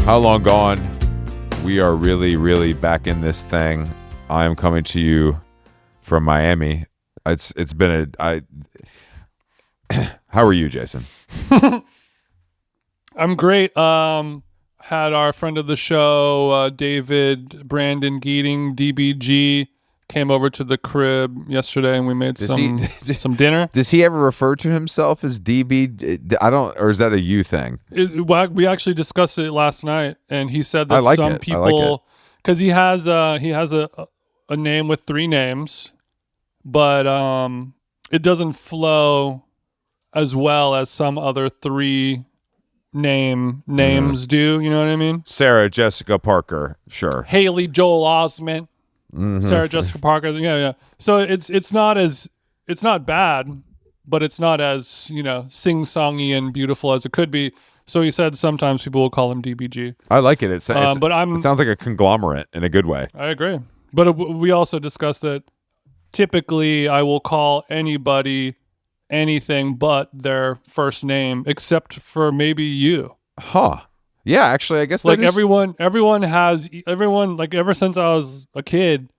How long gone? We are really, really back in this thing. I am coming to you from Miami. It's been How are you, Jason? I'm great. Had our friend of the show, David Brandon Geating, DBG, came over to the crib yesterday, and we made some dinner. Does he ever refer to himself as DB? Or is that a you thing? We actually discussed it last night, and he said that some people, because he has a name with 3 names, but it doesn't flow as well as some other 3 names do. You know what I mean? Sarah Jessica Parker, sure. Haley Joel Osment. Sarah Jessica Parker, yeah. So it's not bad, but it's not as sing-songy and beautiful as it could be. So he said sometimes people will call him DBG. I like it. It sounds like a conglomerate in a good way. I agree, but we also discussed that typically I will call anybody anything but their first name, except for maybe you. Huh. Yeah, actually, I guess like everyone, like ever since I was a kid,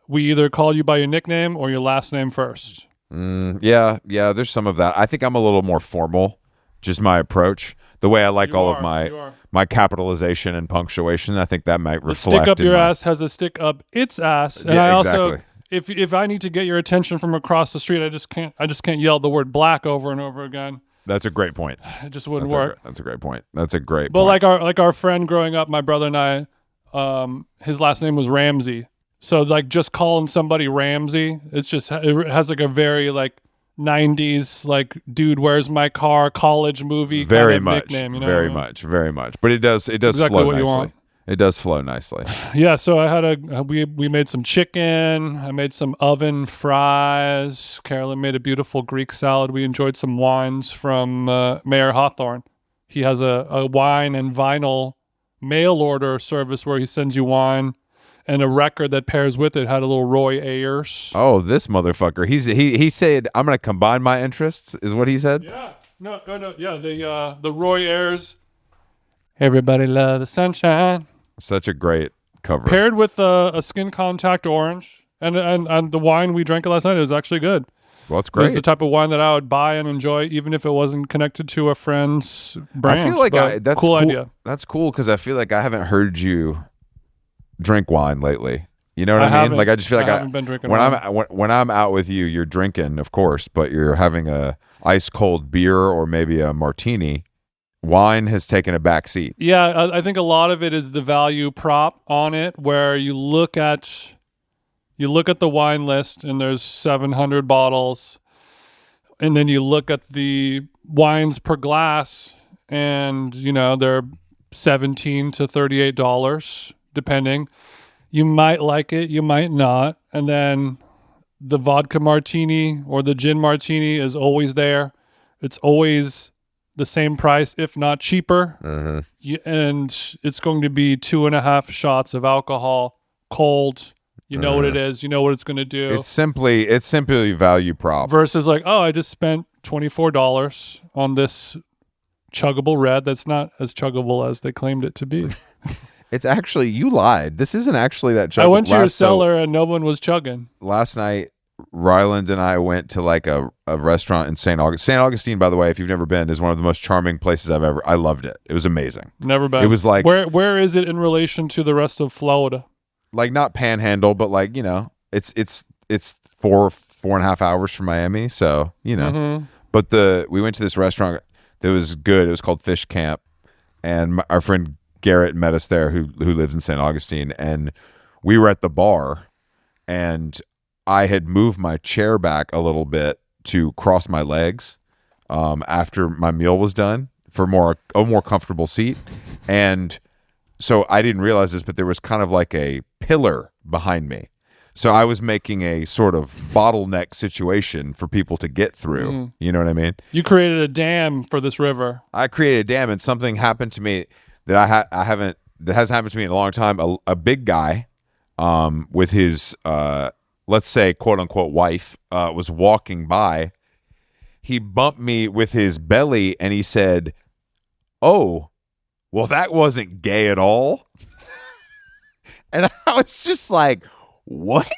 we either call you by your nickname or your last name first. Yeah, there's some of that. I think I'm a little more formal, just my approach. The way I like of my capitalization and punctuation, I think that might reflect. The stick up your ass has a stick up its ass. And I also, exactly. if I need to get your attention from across the street, I just can't yell the word black over and over again. That's a great point. It just wouldn't work. That's a great point. That's a great But point. like our friend growing up, my brother and I, his last name was Ramsey. So like just calling somebody Ramsey, it has like a very like 90s like dude, where's my car, college movie very kind of much, nickname. Very much. But it does exactly flow what nicely. You want. It does flow nicely. Yeah, so I had we made some chicken. I made some oven fries. Carolyn made a beautiful Greek salad. We enjoyed some wines from Mayor Hawthorne. He has a wine and vinyl mail order service where he sends you wine, and a record that pairs with it had a little Roy Ayers. Oh, this motherfucker. He said, I'm going to combine my interests, is what he said? Yeah. No. Yeah, the Roy Ayers. Everybody love the sunshine. Such a great cover. Paired with a skin contact orange. And the wine we drank last night, it was actually good. Well, it's great. It's the type of wine that I would buy and enjoy, even if it wasn't connected to a friend's branch. I feel like that's cool. Idea. That's cool because I feel like I haven't heard you drink wine lately. You know what I mean? Like I just feel like I haven't been drinking when I'm out with you, you're drinking, of course, but you're having a ice cold beer or maybe a martini. Wine has taken a back seat. Yeah, I think a lot of it is the value prop on it, where you look at the wine list and there's 700 bottles, and then you look at the wines per glass, and they're $17 to $38 depending. You might like it, you might not, and then the vodka martini or the gin martini is always there. It's always the same price, if not cheaper. And it's going to be 2.5 shots of alcohol, cold. You know what it is. You know what it's going to do. It's simply value prop. Versus like, I just spent $24 on this chuggable red that's not as chuggable as they claimed it to be. It's actually, you lied. This isn't actually that chuggable. I went to your cellar and no one was chugging. Last night, Ryland and I went to like a restaurant in St. Augustine. St. Augustine, by the way, if you've never been, is one of the most charming places I loved it. It was amazing. Never been. It was like, where is it in relation to the rest of Florida? Like not Panhandle, but like, it's 4.5 hours from Miami. So, but we went to this restaurant that was good. It was called Fish Camp. And our friend Garrett met us there who lives in St. Augustine. And we were at the bar, and I had moved my chair back a little bit to cross my legs after my meal was done for a more comfortable seat. And so I didn't realize this, but there was kind of like a pillar behind me. So I was making a sort of bottleneck situation for people to get through. You know what I mean? You created a dam for this river. I created a dam, and something happened to me that that hasn't happened to me in a long time. A big guy with his let's say, quote unquote, wife was walking by. He bumped me with his belly and he said, "Oh, well, that wasn't gay at all. And I was just like, what?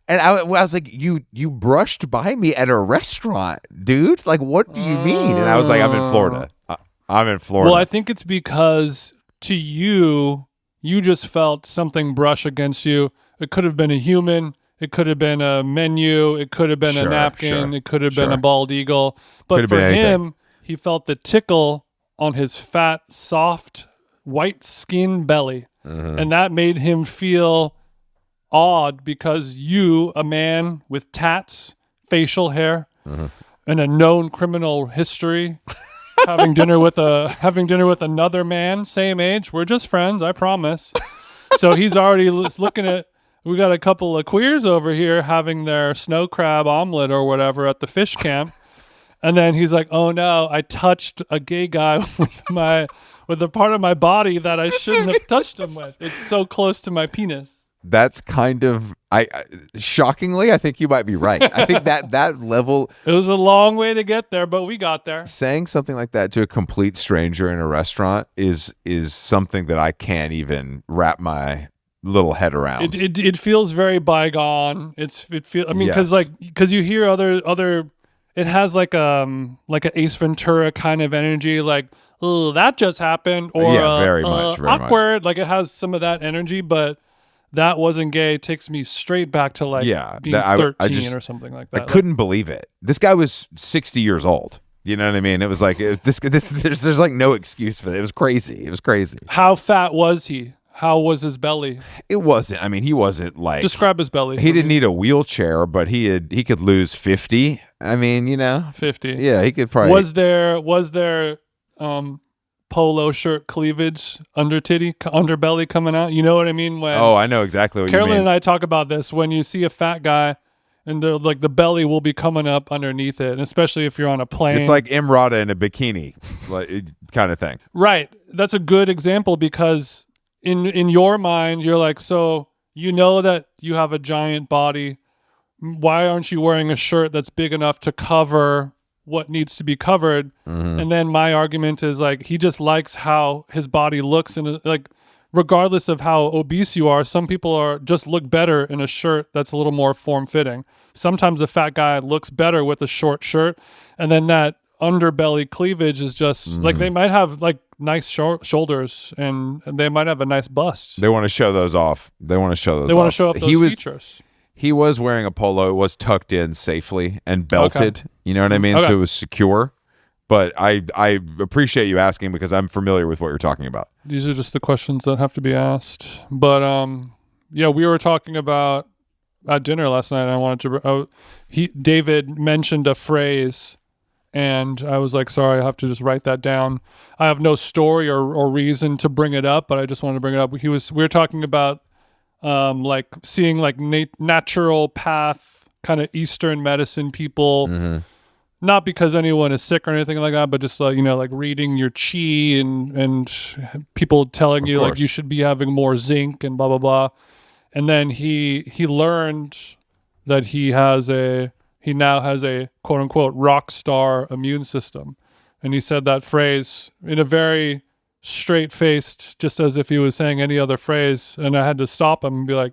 And I was like, you brushed by me at a restaurant, dude. Like, what do you mean? And I was like, I'm in Florida. I'm in Florida. Well, I think it's because to you just felt something brush against you. It could have been a human. It could have been a menu. It could have been a napkin. It could have been a bald eagle. But for him, he felt the tickle on his fat, soft, white skin belly. Mm-hmm. And that made him feel odd because you, a man with tats, facial hair, and a known criminal history, having dinner with another man, same age. We're just friends, I promise. So he's already looking at. We got a couple of queers over here having their snow crab omelet or whatever at the fish camp, and then he's like, "Oh no, I touched a gay guy with a part of my body that I shouldn't have touched him with. It's so close to my penis." That's kind of shockingly, I think you might be right. I think that level. It was a long way to get there, but we got there. Saying something like that to a complete stranger in a restaurant is something that I can't even wrap my little head around. It feels very bygone. I mean, because you hear other. It has like an Ace Ventura kind of energy, like, oh, that just happened, or very much awkward. Like it has some of that energy, but that wasn't gay. It takes me straight back to being 13 or something like that. I couldn't believe it. This guy was 60 years old. You know what I mean? It was like there's like no excuse for it. It was crazy. How fat was he? How was his belly? It wasn't. I mean, he wasn't like. Describe his belly. He didn't need a wheelchair, but he could lose 50. I mean, 50. Yeah, he could probably. Was there polo shirt cleavage, underbelly coming out? You know what I mean? I know exactly what Carolyn you mean. and I talk about this. When you see a fat guy, and the belly will be coming up underneath it, and especially if you're on a plane. It's like Imrata in a bikini, kind of thing. Right. That's a good example because. In your mind, you're like, so you know that you have a giant body. Why aren't you wearing a shirt that's big enough to cover what needs to be covered? Mm-hmm. And then my argument is like, he just likes how his body looks, and like, regardless of how obese you are, some people just look better in a shirt that's a little more form fitting. Sometimes a fat guy looks better with a short shirt, and then that underbelly cleavage is just like they might have like nice shoulders and they might have a nice bust. They want to show those off. They want to show off those features. He was wearing a polo. It was tucked in safely and belted. Okay. You know what I mean? Okay. So it was secure. But I appreciate you asking because I'm familiar with what you're talking about. These are just the questions that have to be asked. But we were talking about at dinner last night. And I wanted to. David mentioned a phrase. And I was like, sorry, I have to just write that down. I have no story or reason to bring it up, but I just wanted to bring it up. We were talking about like seeing like natural path kind of Eastern medicine people, not because anyone is sick or anything like that, but just like, like reading your chi and people telling you like you should be having more zinc and blah, blah, blah. And then he learned that he now has a quote unquote rock star immune system. And he said that phrase in a very straight faced, just as if he was saying any other phrase. And I had to stop him and be like,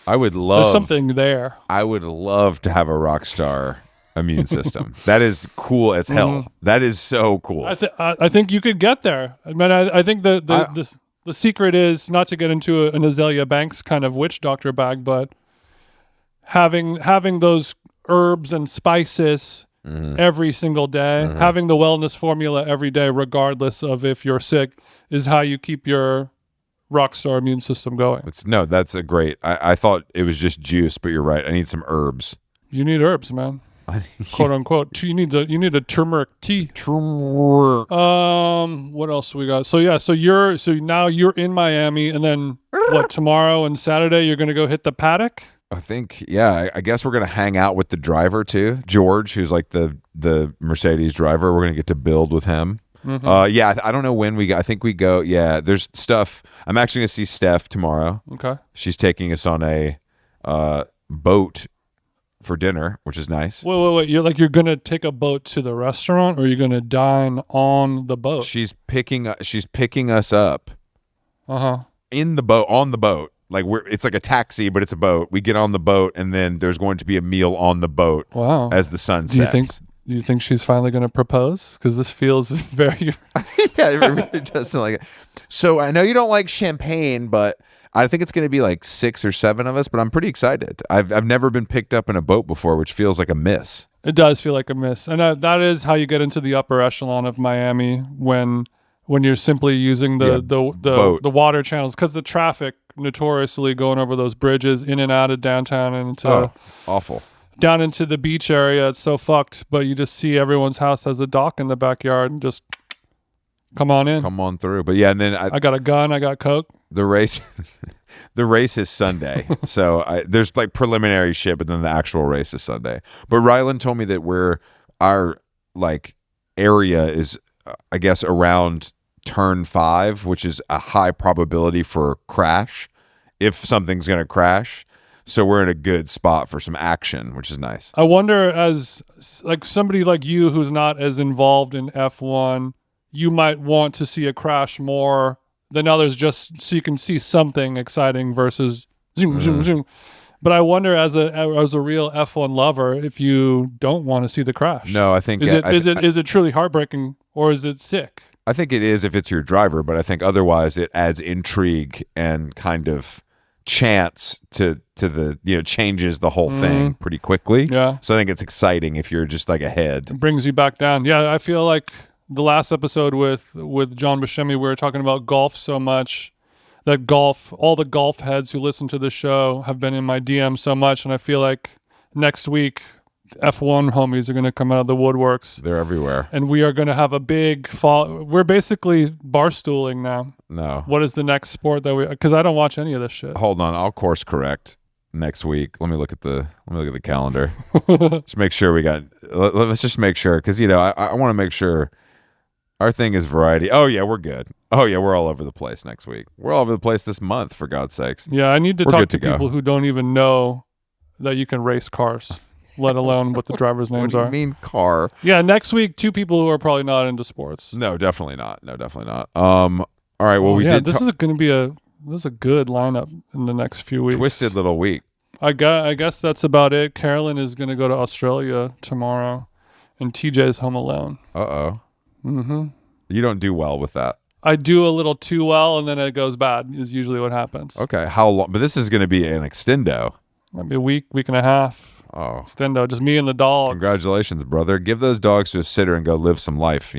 there's something there. I would love to have a rock star immune system. That is cool as hell. Mm-hmm. That is so cool. I think you could get there. I mean, I think the secret is not to get into an Azalea Banks kind of witch doctor bag, but having those herbs and spices every single day, having the wellness formula every day, regardless of if you're sick, is how you keep your rockstar immune system going. That's a great. I thought it was just juice, but you're right. I need some herbs. You need herbs, man. Quote unquote. You need a turmeric tea. Turmeric. What else we got? So now you're in Miami, and then what? Tomorrow and Saturday you're gonna go hit the paddock. I think, I guess we're going to hang out with the driver too, George, who's like the Mercedes driver. We're going to get to build with him. Mm-hmm. I don't know when we go. I think we go. Yeah, there's stuff. I'm actually going to see Steph tomorrow. Okay. She's taking us on a boat for dinner, which is nice. Wait. You're gonna take a boat to the restaurant, or you're gonna dine on the boat? She's picking us up in the boat, on the boat. Like it's like a taxi, but it's a boat. We get on the boat, and then there's going to be a meal on the boat. Wow! As the sun sets. Do you think she's finally going to propose? Because this feels very. Yeah, it really does sound like it. So I know you don't like champagne, but I think it's going to be like 6 or 7 of us. But I'm pretty excited. I've never been picked up in a boat before, which feels like a miss. It does feel like a miss, and that is how you get into the upper echelon of Miami when you're simply using the water channels, because the traffic notoriously going over those bridges in and out of downtown and into awful down into the beach area. It's so fucked, but you just see everyone's house has a dock in the backyard and just come on in, come on through. But yeah, and then I got a gun, I got Coke. The race is Sunday, so there's like preliminary shit, but then the actual race is Sunday. But Rylan told me that our like area is, I guess, around turn 5, which is a high probability for crash if something's going to crash. So we're in a good spot for some action, which is nice. I wonder, as like somebody like you who's not as involved in F1, you might want to see a crash more than others, just so you can see something exciting versus zoom, zoom, zoom. But I wonder, as a real F1 lover, if you don't want to see the crash. No, I think is it truly heartbreaking, or is it sick? I think it is if it's your driver, but I think otherwise it adds intrigue and kind of chance to the, changes the whole thing pretty quickly. Yeah. So I think it's exciting if you're just like ahead. It brings you back down. Yeah, I feel like the last episode with John Buscemi, we were talking about golf so much that all the golf heads who listen to the show have been in my DM so much, and I feel like next week F1 homies are going to come out of the woodworks. They're everywhere. And we are going to have a big fall. We're basically barstooling now. No. What is the next sport because I don't watch any of this shit. Hold on, I'll course correct next week. Let me look at the calendar. Just make sure let's just make sure, because I want to make sure our thing is variety. Oh yeah, we're good. Oh yeah, we're all over the place next week. We're all over the place this month, for God's sakes. Yeah, I need to talk to people who don't even know that you can race cars, let alone what the drivers' names are. What do you mean car? Yeah, next week, 2 people who are probably not into sports. No, definitely not. All right, well, this is going to be a good lineup in the next few weeks. Twisted little week. I guess that's about it. Carolyn is going to go to Australia tomorrow, and TJ's home alone. Uh-oh. Mm-hmm. You don't do well with that. I do a little too well, and then it goes bad, is usually what happens. Okay, how long? But this is going to be an extendo. Maybe a week and a half. Oh. Extendo, just me and the dogs. Congratulations, brother. Give those dogs to a sitter and go live some life,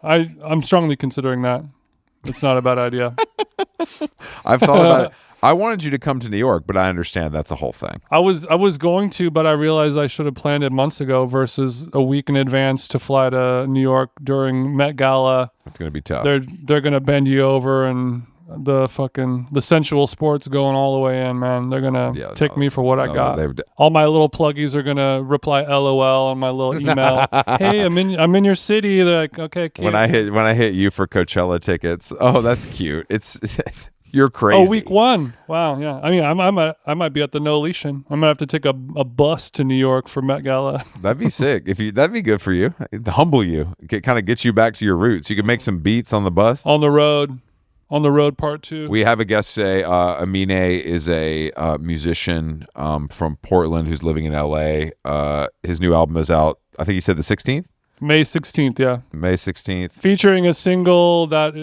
I'm strongly considering that. It's not a bad idea. I've thought about it. I wanted you to come to New York, but I understand that's a whole thing. I was going to, but I realized I should have planned it months ago versus a week in advance to fly to New York during Met Gala. It's going to be tough. They're going to bend you over, and the sensual sports going all the way in, man. They're going to take me for what I got. All my little pluggies are going to reply LOL on my little email. Hey, I'm in your city. They're like, okay, cute. When I hit you for Coachella tickets. Oh, that's cute. It's you're crazy. Oh, week 1. Wow, yeah. I mean, I might be at the Noletian. I'm gonna have to take a bus to New York for Met Gala. That'd be sick. That'd be good for you. It'd humble you. Kind of get you back to your roots. You could make some beats on the bus. On the road, part 2. We have a guest today. Aminé is a musician from Portland who's living in LA. His new album is out, I think he said the 16th? May 16th, yeah. May 16th. Featuring a single that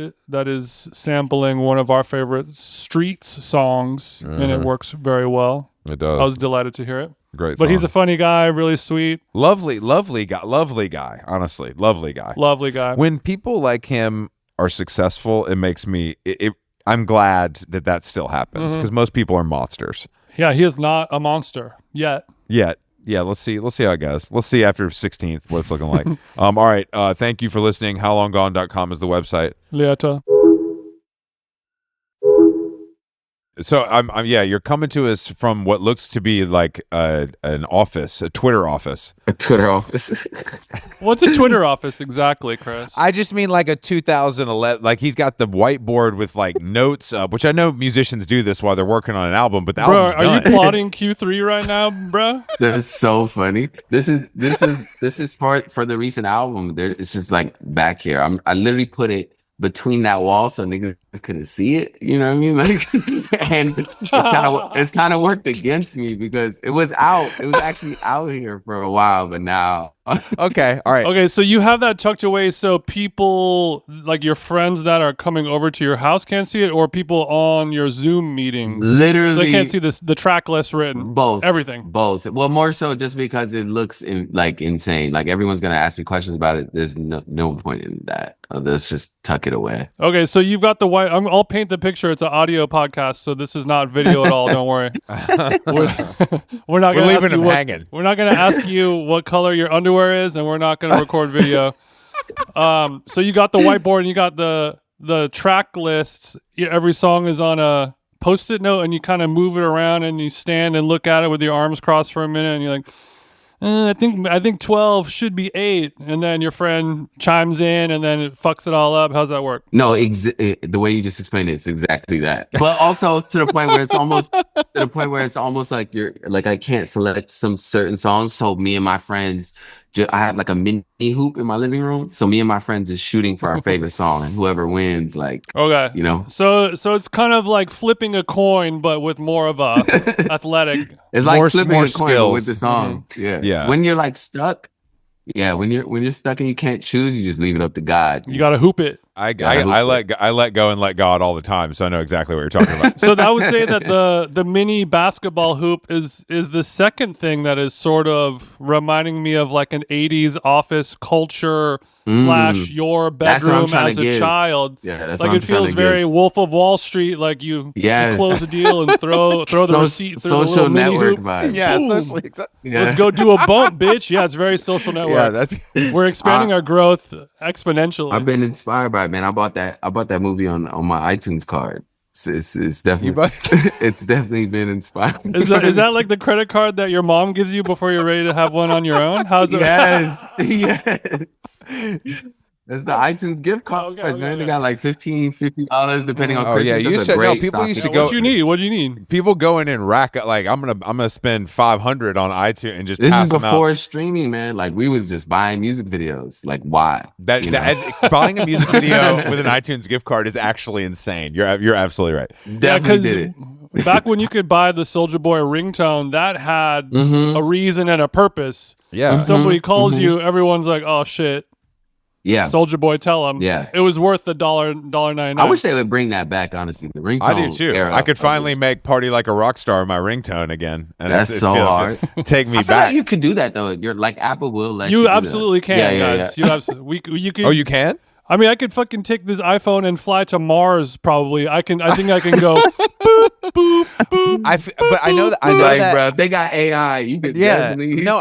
is sampling one of our favorite Streets songs, and it works very well. It does. I was delighted to hear it. Great song. But he's a funny guy, really sweet. Lovely guy, honestly. Lovely guy. When people like him are successful, it makes me I'm glad that still happens, because most people are monsters. Yeah, he is not a monster yet. Yeah, let's see how it goes. Let's see after 16th what it's looking like. All right, thank you for listening. HowLongGone.com is the website. Later. So yeah, you're coming to us from what looks to be like an office, a Twitter office. A Twitter office. What's a Twitter office exactly, Chris? I just mean like a 2011, like he's got the whiteboard with like notes up, which I know musicians do this while they're working on an album, but the album's are done. you plotting Q3 right now, bro? That's so funny. This is for the recent album. It's just like back here. I literally put it between that wall so niggas couldn't see it. You know what I mean? Like, and it's kind of worked against me because it was out. It was actually out here for a while, but now. Okay, all right. Okay, so you have that tucked away so people, like your friends that are coming over to your house can't see it, or people on your Zoom meetings? Literally. So they can't see the track list written? Both. Everything? Both. Well, more so just because it looks insane. Like everyone's going to ask me questions about it. There's no point in that. Let's just tuck it away. Okay, so you've got the white. I'll paint the picture. It's an audio podcast, so this is not video at all. Don't worry. We're not going to leaving him hanging. We're not going to ask you what color your underwear is, and we're not going to record video. So you got the whiteboard, and you got the track lists. Every song is on a Post-it note, and you kind of move it around, and you stand and look at it with your arms crossed for a minute, and you're like, I think 12 should be 8, and then your friend chimes in, and then it fucks it all up. How's that work? No, the way you just explained it's exactly that. But also to the point where it's almost like you're like I can't select some certain songs. So me and my friends, I have like a mini hoop in my living room. So me and my friends is shooting for our favorite song, and whoever wins, like, okay, you know. So it's kind of like flipping a coin, but with more of a athletic. It's like flipping more a coin skills. with the songs. Mm-hmm. Yeah. When you're like stuck. Yeah, when you're stuck and you can't choose, you just leave it up to God. You gotta hoop it. I let go and let God all the time, so I know exactly what you're talking about. So I would say that the mini basketball hoop is the second thing that is sort of reminding me of like an 80s office culture / your bedroom as a child. Yeah, that's like what it feels very Wolf of Wall Street. Like you close the deal and throw the receipt through the social little mini network hoop. vibe. Yeah, socially. Let's go do a bump, bitch. Yeah, it's very social network. Yeah, we're expanding our growth exponentially. I've been inspired by it, man. I bought that movie on my iTunes card. It's definitely it's definitely been inspiring. Is that like the credit card that your mom gives you before you're ready to have one on your own? How's it? Yes. It's the iTunes gift cards, man. They got like $50 depending on Christmas. Yeah, you said no. People used to go. What do you need? People go in and rack like I'm gonna spend $500 on iTunes and just. This pass is before streaming, man. Like we was just buying music videos. Like why? Buying a music video with an iTunes gift card is actually insane. You're absolutely right. Definitely did it. Back when you could buy the Soulja Boy ringtone, that had a reason and a purpose. Yeah. When somebody calls you, everyone's like, "Oh shit." Yeah, Soulja Boy, tell him. Yeah, it was worth the $1.99. I wish they would bring that back. Honestly, the ringtone. I do too. Era I could finally make "Party Like a Rock Star" my ringtone again, and that's so hard. Take me I feel back. Like you could do that though. You're like Apple will let you. You absolutely can, guys. Yeah. You absolutely. You can. Oh, you can. I mean, I could fucking take this iPhone and fly to Mars. Probably, I think I can go. Boop boop boop. But I know that. I know that. Bro, if they got AI, you could. No,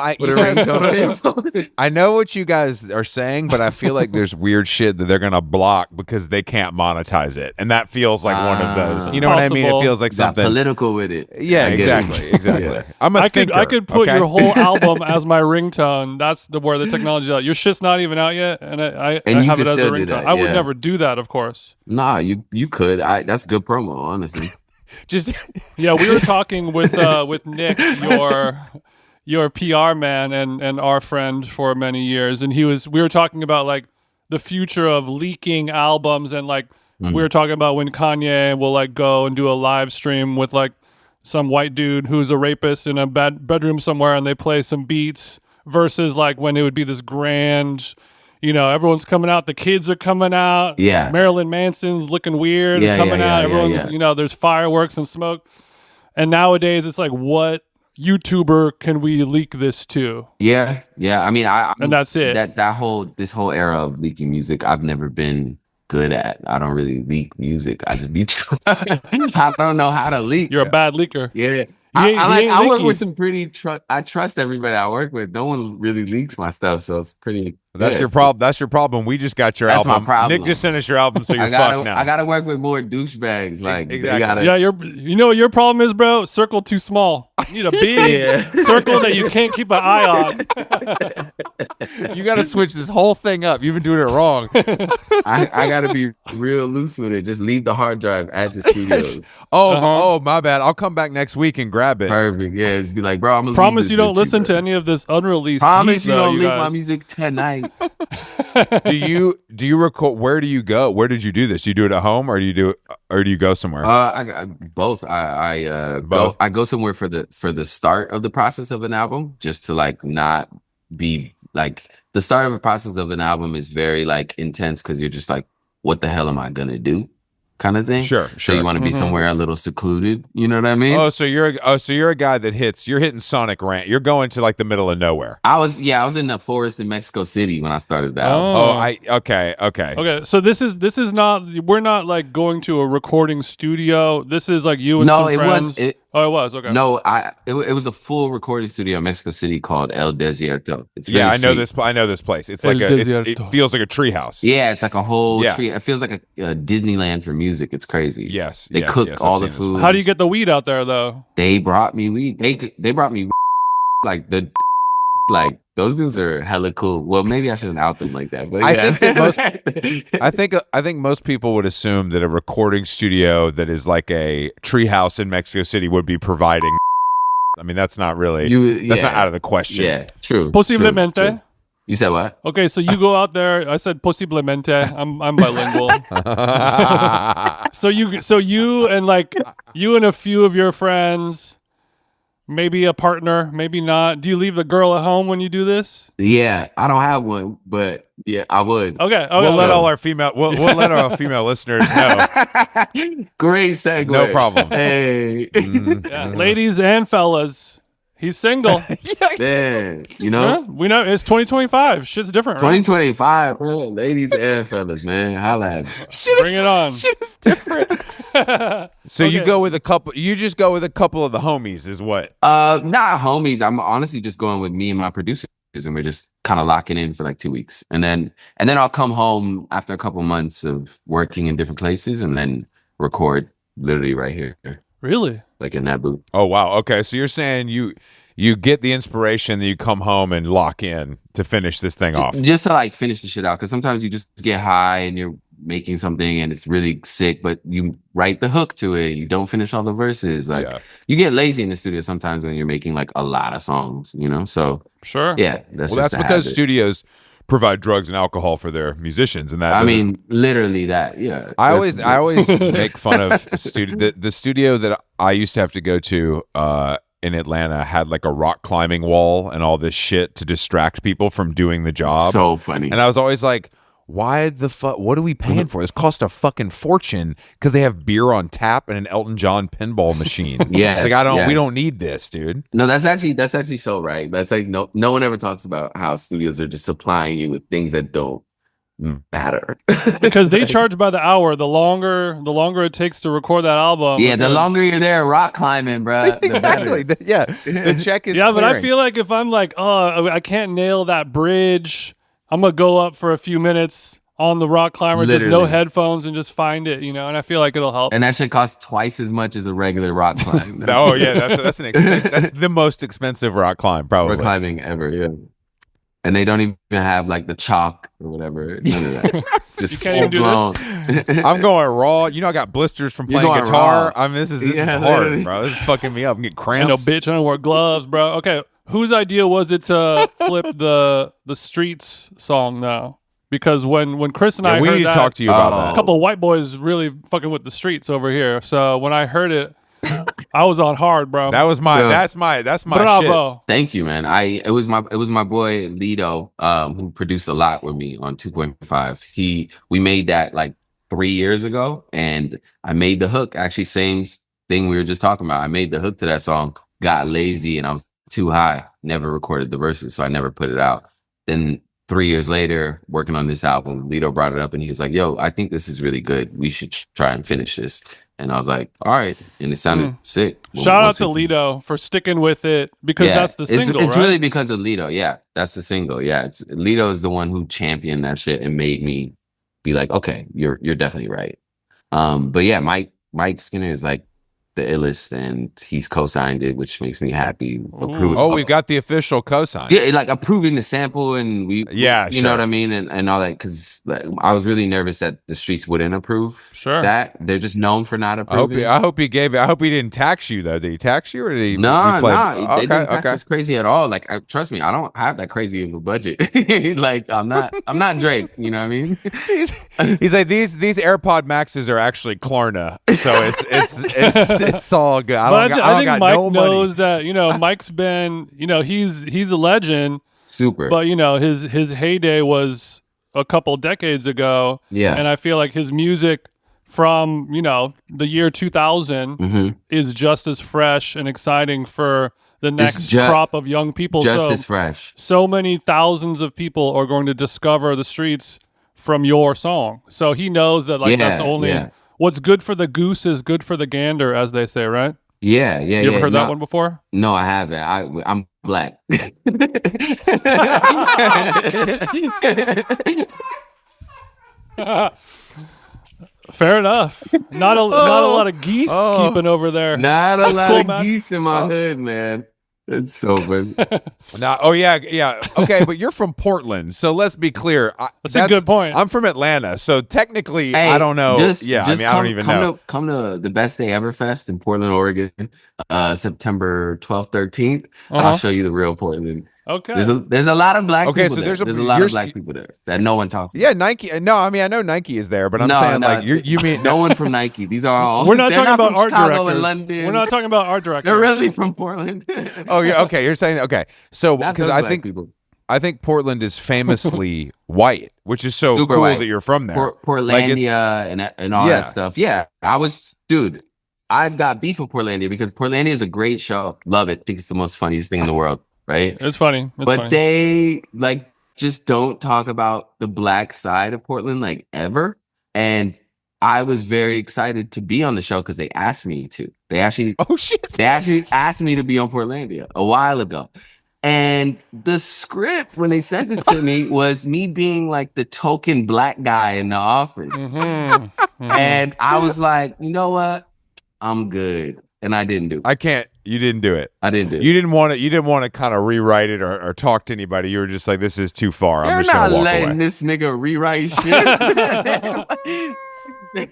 I know what you guys are saying, but I feel like there's weird shit that they're gonna block because they can't monetize it, and that feels like one of those. You know what I mean? It feels like something political with it. Yeah, exactly. Yeah. I'm a thinker. I could put your whole album as my ringtone. That's where the technology's out. Your shit's not even out yet, and I have it as a ringtone. I would never do that, of course. Nah, you could. That's good promo, honestly. We were talking with Nick, your PR man and our friend for many years, and we were talking about like the future of leaking albums, and like we were talking about when Kanye will like go and do a live stream with like some white dude who's a rapist in a bedroom somewhere, and they play some beats, versus like when it would be this grand. Everyone's coming out. The kids are coming out. Yeah. Marilyn Manson's looking weird coming out. Everyone's, there's fireworks and smoke. And nowadays it's like, what YouTuber can we leak this to? Yeah. I mean, and that's it. This whole era of leaking music, I've never been good at. I don't really leak music. I just be. I don't know how to leak. You're a bad leaker. Yeah. I work with some pretty. I trust everybody I work with. No one really leaks my stuff, so it's pretty. That's your problem. That's your problem. We just got your That's album. my problem. Nick just sent us your album, so you're fucked now. I gotta work with more douchebags. Like exactly. You know what your problem is, bro? Circle too small. You need a big circle that you can't keep an eye on. You got to switch this whole thing up. You've been doing it wrong. I gotta be real loose with it. Just leave the hard drive at the studios. Oh, my bad. I'll come back next week and grab it. Perfect. Yeah, just be like, bro, I'm gonna promise you don't listen to any of this unreleased. Promise you don't leak my music tonight. Do you record? Where do you go? Where did you do this? You do it at home, or do you go somewhere? I got both. I go somewhere for the start of the process of an album, just to like not be like the start of a process of an album is very like intense because you're just like, what the hell am I gonna do? Kind of thing. Sure. So you want to be somewhere a little secluded. You know what I mean? So you're a guy that you're hitting Sonic Rant. You're going to like the middle of nowhere. I was in the forest in Mexico City when I started that. Okay. So this is not, we're not like going to a recording studio. This is like you and some friends. It was okay. No, it was a full recording studio in Mexico City called El Desierto. It's I know this place. It's like it feels like a treehouse. Yeah, it's like a whole tree. It feels like a Disneyland for music. It's crazy. Yes, they cook all the food. How do you get the weed out there though? They brought me weed. They brought me like those dudes are hella cool. Well, maybe I shouldn't out them like that. But I think most people would assume that a recording studio that is like a treehouse in Mexico City would be providing. I mean, that's not really. That's not out of the question. Yeah, true. Posiblemente. True. You said what? Okay, so you go out there. I said posiblemente. I'm bilingual. So you and a few of your friends. Maybe a partner, maybe not. Do you leave the girl at home when you do this? Yeah, I don't have one, but yeah, I would. Okay. We'll let all our female listeners know. Great segue. No problem. Hey, ladies and fellas, he's single. Man, you know, we know it's 2025. Shit's different. 2025, bro. Ladies and fellas, man, holla at me. Bring it on. Shit is different. So you go with a couple. You just go with a couple of the homies, is what? Not homies. I'm honestly just going with me and my producers, and we're just kind of locking in for like 2 weeks, and then I'll come home after a couple months of working in different places, and then record literally right here. Really? Like in that booth. Oh wow. Okay, so you're saying you get the inspiration, then you come home and lock in to finish this thing off. Just to like finish the shit out, because sometimes you just get high and you're making something and it's really sick, but you write the hook to it. You don't finish all the verses. You get lazy in the studio sometimes when you're making like a lot of songs, you know? So sure. Yeah. That's because studios provide drugs and alcohol for their musicians, and that literally that. Yeah. I always make fun of the studio that I used to have to go to in Atlanta had like a rock climbing wall and all this shit to distract people from doing the job. So funny. And I was always like, why the fuck? What are we paying for? This cost a fucking fortune because they have beer on tap and an Elton John pinball machine. Yes, it's like we don't need this, dude. No, that's actually so right. That's like no one ever talks about how studios are just supplying you with things that don't matter because they charge by the hour. The longer it takes to record that album. Yeah, the longer you're there rock climbing, bro. Exactly. The check is but I feel like if I'm like, I can't nail that bridge, I'm going to go up for a few minutes on the rock climber, just no headphones, and just find it, and I feel like it'll help. And that should cost twice as much as a regular rock climb. Oh, yeah, that's the most expensive rock climb, probably. Rock climbing ever, yeah. And they don't even have like the chalk or whatever. None of that. Just you can't even do this. I'm going raw. I got blisters from playing guitar. Raw. I mean, this is hard, literally. Bro. This is fucking me up. I'm getting cramps. Bitch, I don't wear gloves, bro. Okay. Whose idea was it to flip the Streets song now? Because when Chris and I we heard need that, to talk to you about that. A couple of white boys really fucking with the Streets over here. So when I heard it, I was on hard, bro. That's my Bravo. Shit. Thank you, man. It was my boy Lido who produced a lot with me on 2.5. We made that like 3 years ago, and I made the hook. Actually, same thing we were just talking about. I made the hook to that song. Got lazy, and I was too high. Never recorded the verses, so I never put it out. Then 3 years later, working on this album, Lido brought it up, and he was like, "Yo, I think this is really good. We should try and finish this." And I was like, all right. And it sounded sick. Shout out to Lido for sticking with it because that's the single, It's right? really because of Lido. Yeah, that's the single. Yeah, Lido is the one who championed that shit and made me be like, okay, you're definitely right. But yeah, Mike Skinner is like the illest, and he's co-signed it, which makes me happy. We've got the official co-sign. Yeah, like approving the sample, and you sure. know what I mean, and all that. Because like, I was really nervous that the streets wouldn't approve. Sure, that they're just known for not approving. I hope he didn't tax you though. Did he tax you or did he? No, they didn't tax us crazy at all. Like, trust me, I don't have that crazy of a budget. Like, I'm not Drake. You know what I mean? He's like these AirPod Maxes are actually Klarna, so it's all good. I think Mike knows that, Mike's been, he's a legend. Super. But, his heyday was a couple decades ago. Yeah. And I feel like his music from, the year 2000 is just as fresh and exciting for the next crop of young people. Just as fresh. So many thousands of people are going to discover the streets from your song. So he knows that that's only... Yeah. What's good for the goose is good for the gander, as they say, right? Yeah. You ever heard that one before? No, I haven't. I'm black. Fair enough. Not a lot of geese keeping over there. Not a lot of geese in my hood, man. It's so funny. Okay, but you're from Portland, so let's be clear. That's a good point. I'm from Atlanta, so technically, I don't know. I don't even know. Come to the Best Day Ever Fest in Portland, Oregon, September 12th, 13th. I'll show you the real Portland. Okay. There's a lot of black people so there. There's a lot of black people there that no one talks about. Yeah, Nike. No, I mean, I know Nike is there, but I'm saying like you mean no one from Nike. These are all. We're not talking about art Chicago directors. And London. We're not talking about art directors. They're really from Portland. Oh, yeah. Okay, you're saying okay. So because I think Portland is famously white, which is so super cool white. That you're from there. Portlandia and all that stuff. Yeah, I've got beef with Portlandia because Portlandia is a great show. Love it. Think it's the most funniest thing in the world. Right? It's funny. They just don't talk about the black side of Portland like ever. And I was very excited to be on the show because they asked me to. They actually asked me to be on Portlandia a while ago. And the script when they sent it to me was me being like the token black guy in the office. And I was like, you know what? I'm good. And I didn't do it. You didn't do it. I didn't do it. You didn't want to kind of rewrite it or talk to anybody. You were just like, this is too far. I'm just not gonna walk letting away. this nigga rewrite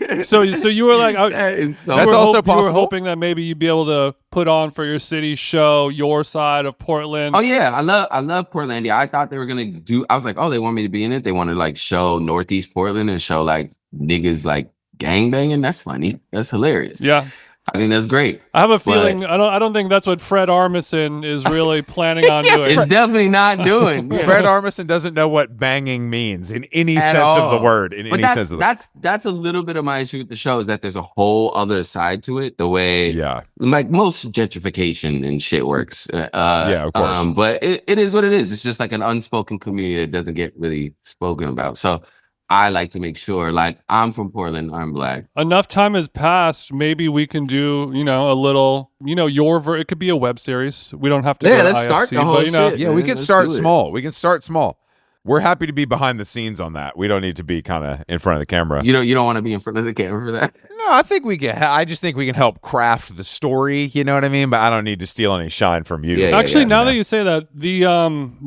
shit. So you were like, that's also possible. You were hoping that maybe you'd be able to put on for your city show your side of Portland. Oh yeah, I love Portlandia. I thought they were gonna do. I was like, oh, they want me to be in it. They want to like show Northeast Portland and show like niggas like gangbanging. That's funny. That's hilarious. Yeah. I think that's great. I have a feeling I don't think that's what Fred Armisen is really planning on doing. It's definitely not doing. Fred Armisen doesn't know what banging means in any sense of the word. That's a little bit of my issue with the show is that there's a whole other side to it. The way like most gentrification and shit works. Of course. But it is what it is. It's just like an unspoken community that doesn't get really spoken about. So I like to make sure, like, I'm from Portland, I'm black. Enough time has passed. Maybe we can do, a little, it could be a web series. We don't have to. Yeah, let's start the whole shit. Yeah, we can start small. We can start small. We're happy to be behind the scenes on that. We don't need to be kind of in front of the camera. You don't want to be in front of the camera for that? No, I think we can. I just think we can help craft the story. You know what I mean? But I don't need to steal any shine from you. Actually, now that you say that, the Young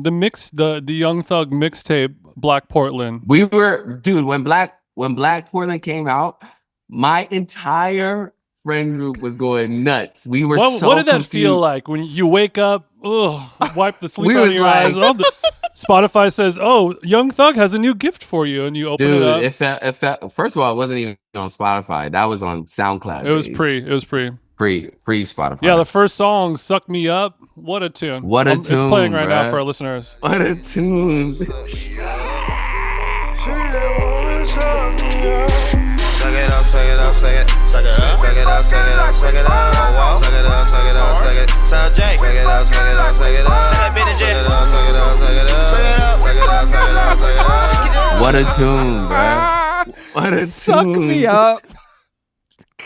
Thug mixtape, Black Portland. We were, dude, when Black Portland came out, my entire friend group was going nuts. We were what did that feel like when you wake up? Wipe the sleep out of your eyes. Spotify says, "Oh, Young Thug has a new gift for you," and you open it up. It felt. First of all, it wasn't even on Spotify. That was on SoundCloud. It was pre Spotify. Yeah, the first song, "Suck Me Up." What a tune! It's playing right now for our listeners. What a tune! Suck it up, suck it, suck it up, suck it up, suck it up, suck it up, oh wow, suck it up, suck it up, suck it, Sound J, suck it up, suck it up, suck it up, take that bitch, suck it up, suck it up, suck it up, suck it up, suck it up, suck it up, suck it up. What a tune, bro! What a tune! Suck me up.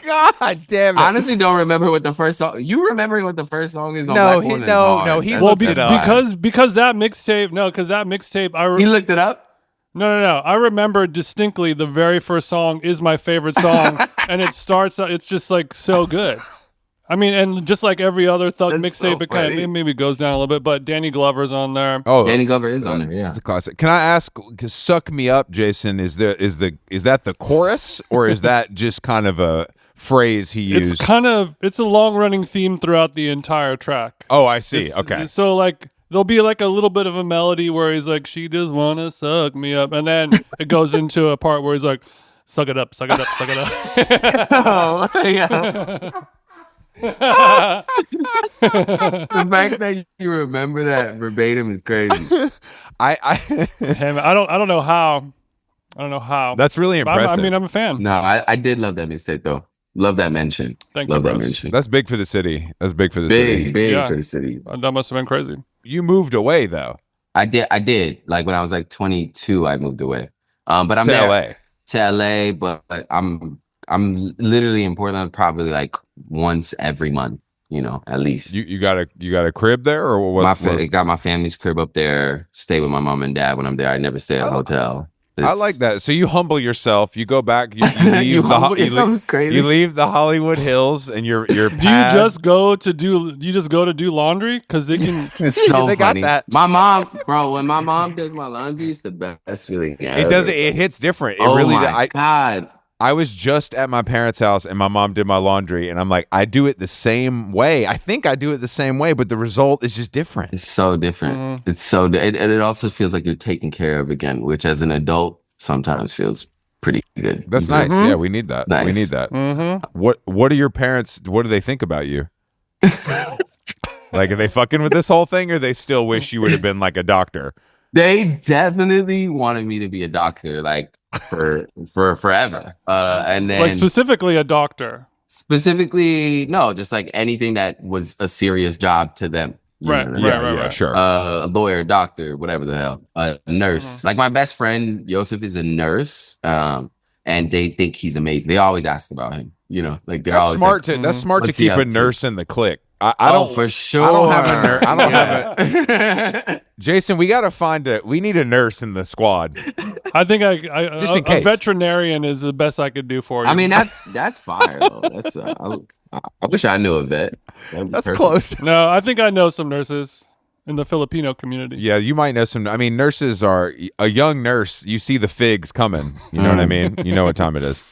God damn it. Honestly, don't remember what the first song. You remembering what the first song is on No, Black he- Woman is no, hard. no, he That's looked Well, it up. because that mixtape. No, because that mixtape. he looked it up. No. I remember distinctly the very first song is my favorite song, and it starts. It's just like so good. I mean, and just like every other Thug That's mixtape, so it kind funny. of maybe goes down a little bit. But Danny Glover's on there. Oh, Danny Glover is on there. Yeah. it's a classic. Can I ask? Cause "Suck Me Up," Jason, is that the chorus, or is that just kind of a phrase he used? It's a long running theme throughout the entire track. Oh, I see. It's- Okay. So like there'll be like a little bit of a melody where he's like, "She just wanna suck me up," and then it goes into a part where he's like, "Suck it up, suck it up, suck it up." Oh, yeah. The fact that you remember that verbatim is crazy. Damn it, I don't know how. I don't know how. That's really But impressive. I'm a fan. No, I did love that mixtape though. Love that mention. Thank you, Love that bros. mention. That's big for the city. That's big for the city. Big Yeah. for the city. That must have been crazy. You moved away though I did. Like when I was like 22, I moved away. But I'm to there LA. to LA, but I'm literally in Portland probably like once every month, at least. You got a crib there, or what? Got my family's crib up there. Stay with my mom and dad when I'm there. I never stay at a hotel. I like that. So you humble yourself. You go back. You leave You the humble yourself is crazy. You leave the Hollywood Hills and your Do you just go to do laundry? Because they can. It's so They got funny. that. My mom, bro, when my mom does my laundry, it's the best feeling ever. It does. It hits different. It Oh really. my God. I was just at my parents' house and my mom did my laundry, and I'm like, I do it the same way. I think I do it the same way, but the result is just different. It's so different. It's so, and it also feels like you're taken care of again, which as an adult sometimes feels pretty good. That's nice. Yeah, we need that. We Nice. need that. Mm-hmm. What are your parents? What do they think about you? Like, are they fucking with this whole thing, or they still wish you would have been like a doctor? They definitely wanted me to be a doctor, like for forever. And then Like specifically a doctor. specifically, no, just like anything that was a serious job to them. You Right, know what I mean? right, Yeah, right. sure. A lawyer, doctor, whatever the hell, a nurse. Like my best friend Joseph is a nurse, and they think he's amazing. They always ask about him. Like they're That's always smart like, to. That's smart to What's he keep up a to? nurse in the clique. I oh, don't. for sure. I don't have a nurse. I don't have have Jason, we got to find a. We need a nurse in the squad. I think Just in a case. veterinarian is the best I could do for you. I mean, that's fire though. That's I wish I knew a vet. That'd be That's perfect. close. no, I think I know some nurses in the Filipino community. Yeah, you might know some. I mean, nurses are a young nurse. You see the figs coming. You know what I mean? You know what time it is.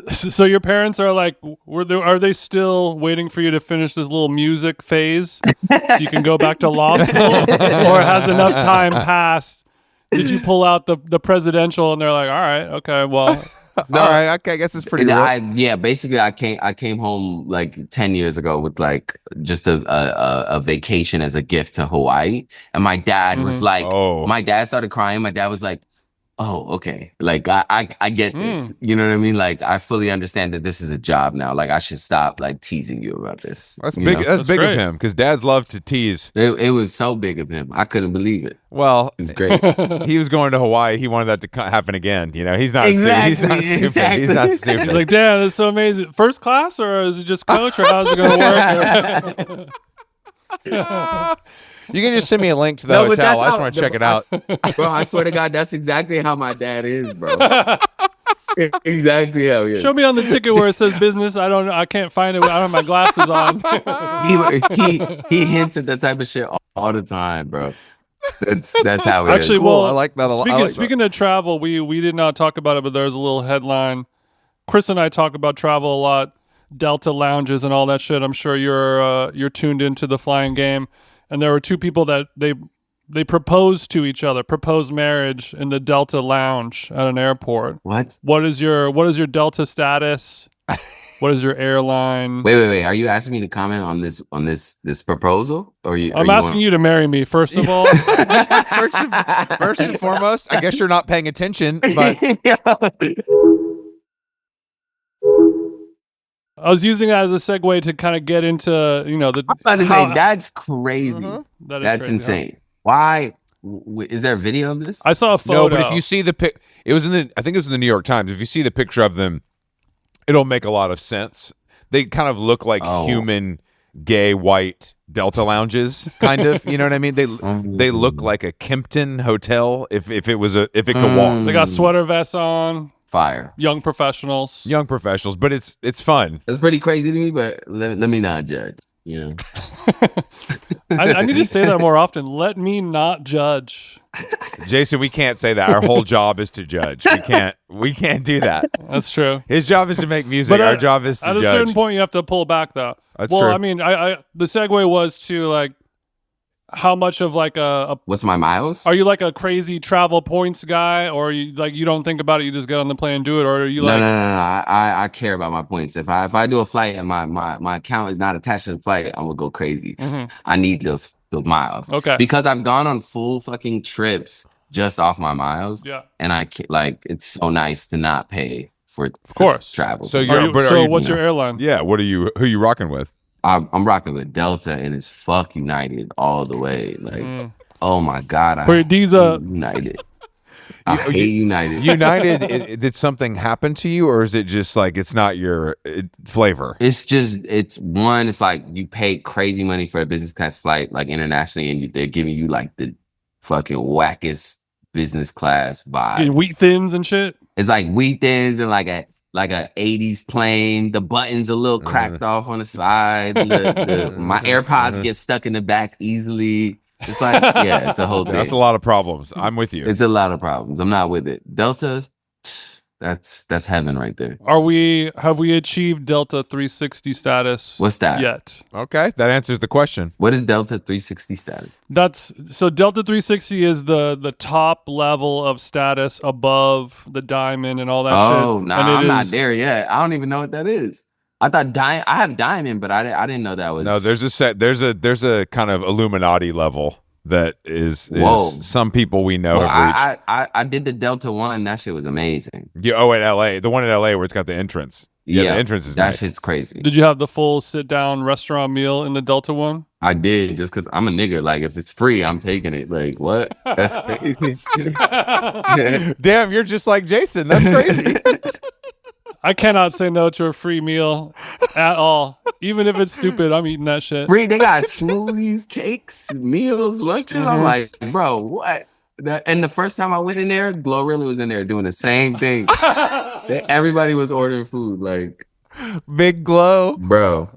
So your parents are like, are they still waiting for you to finish this little music phase so you can go back to law school, or has enough time passed? Did you pull out the presidential and they're like, all right, okay, well, No. All right, okay, I guess it's pretty And real. basically I came home like 10 years ago with like just a vacation as a gift to Hawaii. And my dad was like, Oh. my dad started crying. My dad was like, oh, okay. Like I get this. You know what I mean? Like I fully understand that this is a job now. Like I should stop like teasing you about this. That's you big. know? That's That's big great. of him because dads love to tease. It was so big of him. I couldn't believe it. Well, It was great. he was going to Hawaii. He wanted that to happen again. You know, he's not. Exactly, He's not stupid. exactly. He's not he's stupid. like, damn, that's so amazing. First class, or is it just coach, or how's it going to work? You can just send me a link to the No, but hotel. that's I just how- want to check it out. Bro, I swear to God, that's exactly how my dad is, bro. Exactly how he is. Show me on the ticket where it says business. I don't know. I can't find it. I don't have my glasses on. He hints at that type of shit all the time, bro. That's how it is. Actually, Cool, well, I like that a lot. I Speaking, like that. speaking of travel, we did not talk about it, but there's a little headline. Chris and I talk about travel a lot, Delta lounges and all that shit. I'm sure you're tuned into the flying game. And there were two people that they proposed to each other, proposed marriage in the Delta lounge at an airport. What? What is your Delta status? What is your airline? Wait. Are you asking me to comment on this proposal? Or I'm asking you to marry me, first of all. First and foremost, I guess you're not paying attention, but I was using that as a segue to kind of get into, the. I'm about to say that's crazy. That is That's crazy, huh? insane. Why? Is there a video of this? I saw a photo. no. But if you see the pic, it was I think it was in the New York Times. If you see the picture of them, it'll make a lot of sense. They kind of look like human, gay, white Delta lounges, kind of. You know what I mean? They look like a Kimpton hotel if it could walk. They got sweater vests on. Fire. Young professionals, but it's fun. It's pretty crazy to me, but let me not judge. You know, I need to say that more often. Let me not judge. Jason, we can't say that. Our whole job is to judge. We can't do that. That's true. His job is to make music. Our job is to judge. At a certain point, you have to pull back, though. That's true. I mean, the segue was to like, how much of like a what's my miles? Are you like a crazy travel points guy, or you like you don't think about it, you just get on the plane and do it, or are you no, like no. I care about my points. If I do a flight and my account is not attached to the flight, I'm gonna go crazy. I need those miles. Okay. Because I've gone on full fucking trips just off my miles. Yeah. And I like it's so nice to not pay for travel. So what's your airline? Yeah. Who are you rocking with? I'm rocking with Delta, and it's fuck United all the way. Like, oh my god, I hate United. I hate United. United, did something happen to you, or is it just like it's not your flavor? It's like you pay crazy money for a business class flight, like internationally, and they're giving you like the fucking wackest business class vibe. Wheat thins and shit. It's like wheat thins and like a 80s plane. The buttons a little cracked off on the side. My AirPods get stuck in the back easily. It's like, yeah, it's a whole thing. That's a lot of problems. I'm with you. It's a lot of problems. I'm not with it. Delta, that's heaven right there. Have we achieved Delta 360 status? What's that? Yet? Okay, that answers the question. What is Delta 360 status? Delta 360 is the top level of status above the diamond and all that shit. Oh, no, I'm not there yet. I don't even know what that is. I thought I have diamond, but I didn't know that was. No, there's a kind of Illuminati level that is some people we know have reached. I did the Delta one. That shit was amazing. At LA, the one in LA where it's got the entrance. Yeah, the entrance is nice. That shit's crazy. Did you have the full sit down restaurant meal in the Delta one? I did, just because I'm a nigga. Like, if it's free, I'm taking it. Like, what? That's crazy. Damn, you're just like Jason. That's crazy. I cannot say no to a free meal at all. Even if it's stupid, I'm eating that shit. Free, they got smoothies, cakes, meals, lunches. I'm like, bro, what? And the first time I went in there, Glorilla was in there doing the same thing. Everybody was ordering food, like Big Glow, bro.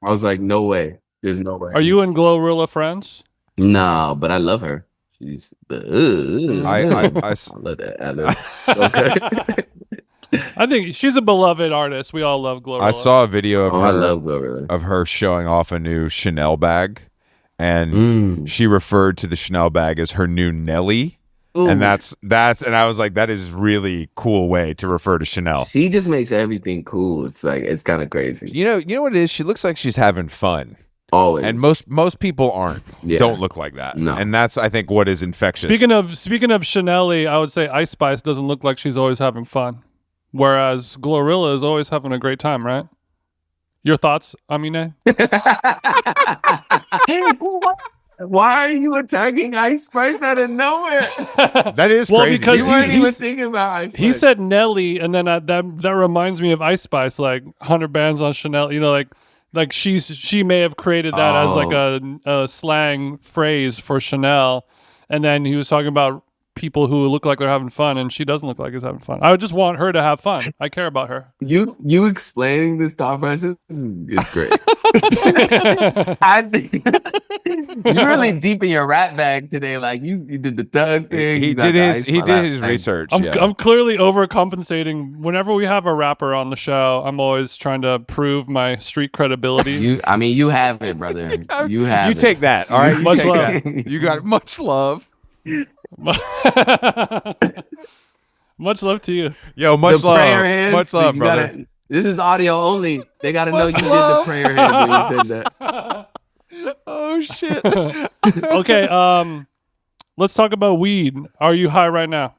I was like, no way. There's no way. Are you and Glorilla friends? No, but I love her. She's I love that. I love okay. I think she's a beloved artist. We all love Glorilla. I saw a video of her. I love Glorilla. Of her showing off a new Chanel bag, and she referred to the Chanel bag as her new Nelly. Ooh. And that's and I was like, that is really cool way to refer to Chanel. She just makes everything cool. It's like, it's kind of crazy. You know what it is? She looks like she's having fun. Always. And most people don't look like that. No. And that's, I think, what is infectious. Speaking of Chanel, I would say Ice Spice doesn't look like she's always having fun. Whereas Glorilla is always having a great time, right? Your thoughts, Aminé? Why are you attacking Ice Spice out of nowhere? That is crazy. Because you weren't even thinking about Ice Spice. He said Nelly, and then that reminds me of Ice Spice, like 100 bands on Chanel. You know, like she may have created that as like a slang phrase for Chanel, and then he was talking about people who look like they're having fun, and she doesn't look like she's having fun. I would just want her to have fun. I care about her. You explaining this thought process is great. I think you're really deep in your rap bag today. Like you did the thug thing. He did his research. I'm clearly overcompensating. Whenever we have a rapper on the show, I'm always trying to prove my street credibility. You have it, brother. You take that. All right. Much love. You got much love. Much love to you. Yo, much the love. Prayer hands, much love, brother. This is audio only. They gotta know you did the prayer hands when you said that. Oh shit. Okay, let's talk about weed. Are you high right now?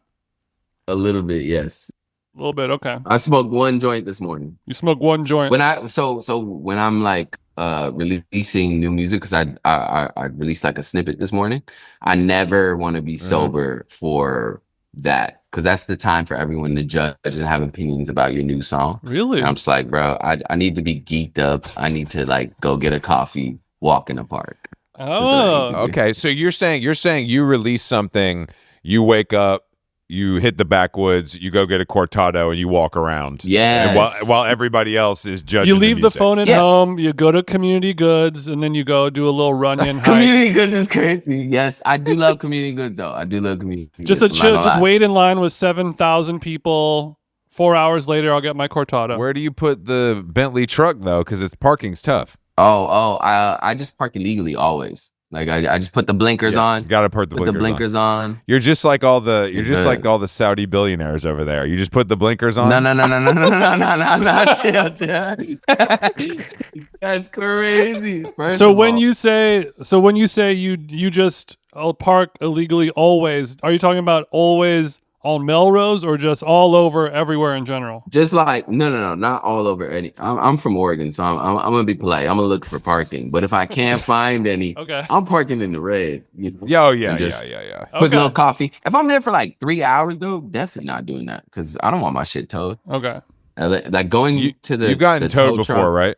A little bit, yes. A little bit, okay. I smoked one joint this morning. You smoked one joint. When I'm like releasing new music, because I released like a snippet this morning. I never want to be sober for that, because that's the time for everyone to judge and have opinions about your new song. Really? And I'm just like, bro, I need to be geeked up. I need to like go get a coffee, walk in the park. Oh, okay. So you're saying you release something, you wake up, you hit the backwoods, you go get a cortado, and you walk around. Yeah. And while everybody else is judging, you leave the music. phone at home, you go to Community Goods, and then you go do a little run-in hike. Community Goods is crazy. Yes, I do love Community Goods though. I do love Community Just Goods. just wait in line with 7,000 people. 4 hours later, I'll get my cortado. Where do you put the Bentley truck though? Because parking's tough. I just park illegally always. Like I just put the blinkers on. You gotta put the blinkers on. You're just like all the Saudi billionaires over there. You just put the blinkers on. No. Chill. That's crazy. So when you say you just park illegally always, are you talking about always on Melrose or just all over everywhere in general? Just like no, not all over any. I'm from Oregon, so I'm gonna be polite. I'm gonna look for parking, but if I can't find any, okay, I'm parking in the red. You know? Yeah. Quick little coffee. If I'm there for like 3 hours though, definitely not doing that because I don't want my shit towed. Okay, like going to the you've gotten towed before, truck, right?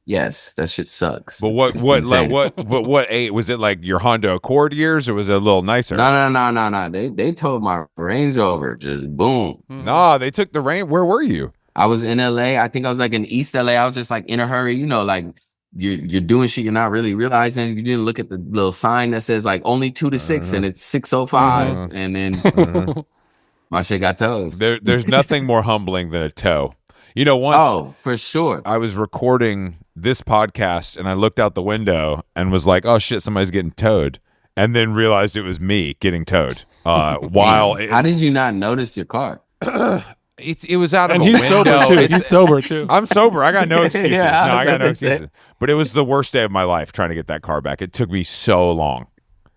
Yes, that shit sucks. But what was it like your Honda Accord years, or was it a little nicer? No. They towed my Range Rover. Just boom. Nah, they took the rain. Where were you? I was in LA. I think I was like in East LA. I was just like in a hurry, like you're doing shit you're not really realizing. You didn't look at the little sign that says like only 2 to 6 and it's 6:05 and then my shit got towed. There's nothing more humbling than a tow. Once for sure. I was recording this podcast and I looked out the window and was like, oh shit, somebody's getting towed. And then realized it was me getting towed. How did you not notice your car? It was out of a he's window. Sober too. He's sober too. I'm sober. I got no excuses. Yeah, I got no excuses. But it was the worst day of my life trying to get that car back. It took me so long.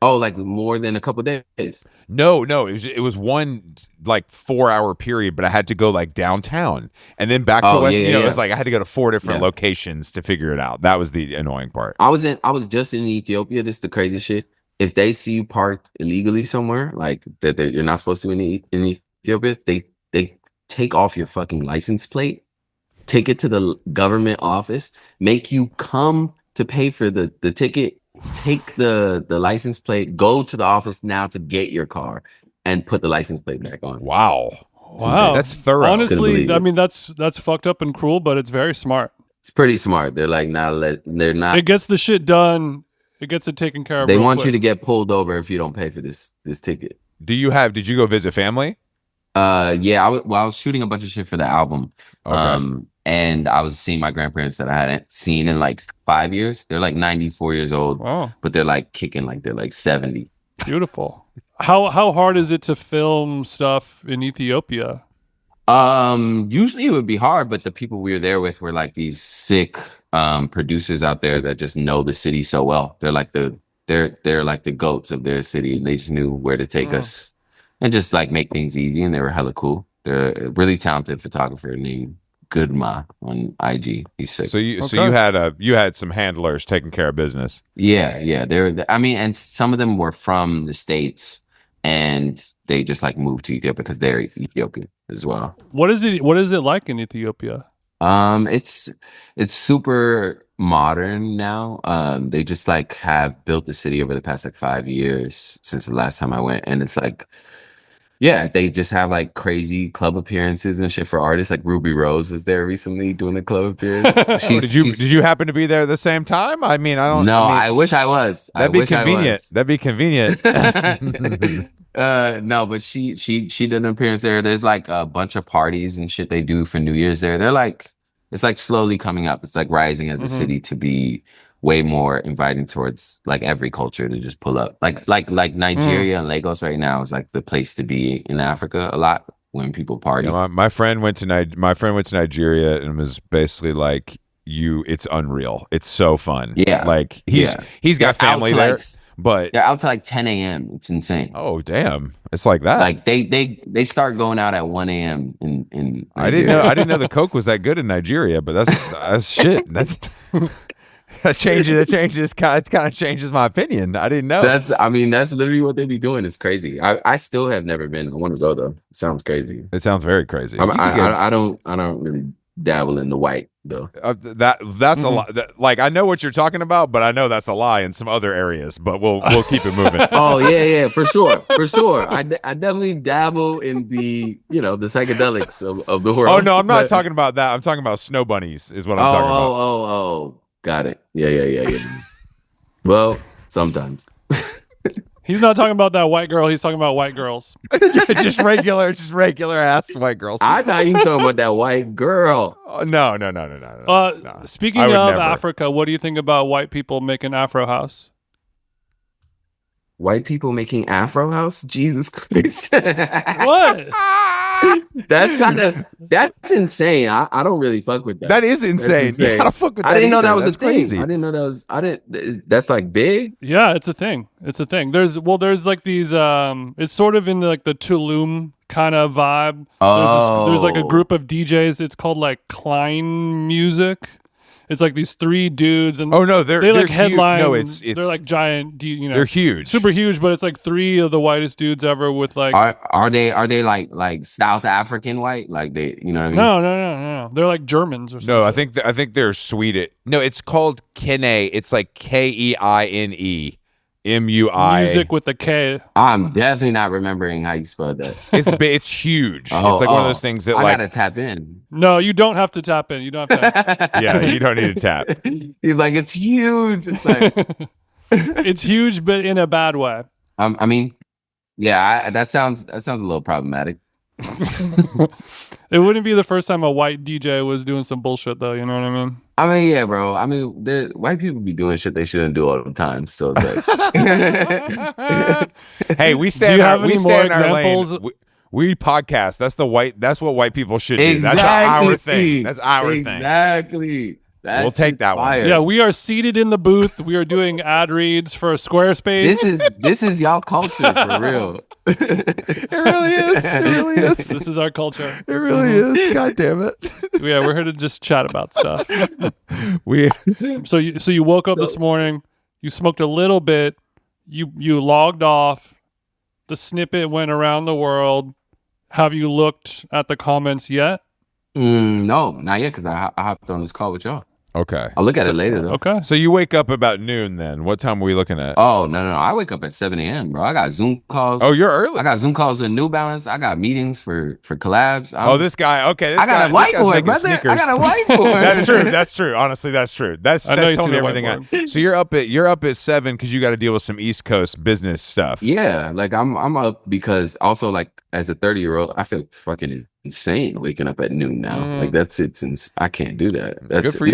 Oh, like more than a couple days? No. It was one like 4-hour period, but I had to go like downtown and then back to West. It was like I had to go to 4 different locations to figure it out. That was the annoying part. I was just in Ethiopia. This is the crazy shit. If they see you parked illegally somewhere, like that you're not supposed to in Ethiopia, they take off your fucking license plate, take it to the government office, make you come to pay for the ticket. Take the license plate, go to the office now to get your car and put the license plate back on. Wow. That's thorough. Honestly, I mean that's fucked up and cruel, but it's very smart. It's pretty smart. They're like they're not. It gets the shit done. It gets it taken care of. They want you to get pulled over if you don't pay for this ticket. Did you go visit family? Yeah. I was shooting a bunch of shit for the album. Okay. And I was seeing my grandparents that I hadn't seen in like 5 years. They're like 94 years old. Wow. But they're like kicking like they're like 70. Beautiful. How hard is it to film stuff in Ethiopia? Usually it would be hard, but the people we were there with were like these sick producers out there that just know the city so well. They're like they're like the goats of their city, and they just knew where to take us and just like make things easy. And they were hella cool. They're a really talented photographer named Goodma on IG. He's sick. So you had some handlers taking care of business. Yeah. And some of them were from the States and they just like moved to Ethiopia because they're Ethiopian as well. What is it like in Ethiopia? It's super modern now. They just like have built the city over the past like 5 years since the last time I went, and it's like, yeah, they just have like crazy club appearances and shit for artists. Like Ruby Rose was there recently doing a club appearance. Did you happen to be there at the same time? I mean, I don't. No, I mean, I wish I was. That'd be convenient. That'd be convenient. No, but she did an appearance there. There's like a bunch of parties and shit they do for New Year's there. They're like, it's like slowly coming up. It's like rising as a city to be way more inviting towards like every culture to just pull up. Like Nigeria and Lagos right now is like the place to be in Africa a lot when people party. Yeah, my friend went to Nigeria and was basically like, it's unreal. It's so fun. Yeah. Like he's got family there. But they're out to like 10 a.m. It's insane. Oh damn! It's like that. Like they start going out at 1 a.m. in I didn't know the coke was that good in Nigeria, but that's shit. That's That kind of changes my opinion. I didn't know. That's literally what they be doing. It's crazy. I still have never been. I want to go though. It sounds crazy. It sounds very crazy. I don't really dabble in the white though. That's a lie. Like I know what you're talking about, but I know that's a lie in some other areas. But we'll keep it moving. Oh yeah, for sure. I definitely dabble in the the psychedelics of the world. Oh no, I'm not talking about that. I'm talking about snow bunnies. Is what I'm talking about. Oh, got it. Yeah. Well, sometimes. He's not talking about that white girl. He's talking about white girls. just regular ass white girls. I thought you were talking about that white girl. No. Speaking of Africa, what do you think about white people making Afro house? White people making Afro house? Jesus Christ. What? That's insane. I don't really fuck with that. That is insane. You gotta fuck with that. I didn't know that was That's a thing. crazy. I didn't know that was that's like big. Yeah, it's a thing. There's like these it's sort of in the Tulum kind of vibe. There's like a group of DJs. It's called like Klein Music. It's like these three dudes, and they're like headline. No, it's they're like giant. They're huge, super huge. But it's like three of the whitest dudes ever. With like, are they like South African white? Like they, you know what I mean? No. They're like Germans or something. No, I think they're Swedish. No, it's called Kene. It's like KEINE. MUI. Music with the K. I'm definitely not remembering how you spelled that. It's huge. It's like one of those things that I like gotta tap in. No, you don't have to tap in. You don't have to. Yeah, you don't need to tap. He's like, it's huge. It's like it's huge, but in a bad way. I mean, yeah, that sounds a little problematic. It wouldn't be the first time a white DJ was doing some bullshit, though. You know what I mean? I mean, yeah, bro. I mean, the white people be doing shit they shouldn't do all the time. So it's like, hey, we stay in our examples? lane. We podcast. That's what white people should do. Exactly. That's our thing. That's our thing. Exactly. We'll take that one. Yeah, we are seated in the booth. We are doing ad reads for Squarespace. This is y'all culture for real. It really is. It really is. This is our culture. It really is. God damn it. Yeah, we're here to just chat about stuff. So you woke up this morning. You smoked a little bit. You logged off. The snippet went around the world. Have you looked at the comments yet? No, not yet, because I hopped on this call with y'all. Okay. I'll look at it later, though. Okay. So you wake up about noon then. What time are we looking at? Oh, no. I wake up at 7 a.m., bro. I got Zoom calls. Oh, you're early. I got Zoom calls with New Balance. I got meetings for collabs. This guy. Okay. I got a whiteboard, brother. Sneakers. I got a whiteboard. That's true. Honestly, that's true. That's telling me everything. So you're up at 7 because you got to deal with some East Coast business stuff. Yeah. Like I'm up because also like as a 30-year-old, I feel fucking insane waking up at noon now. Like I can't do that. That's good for you.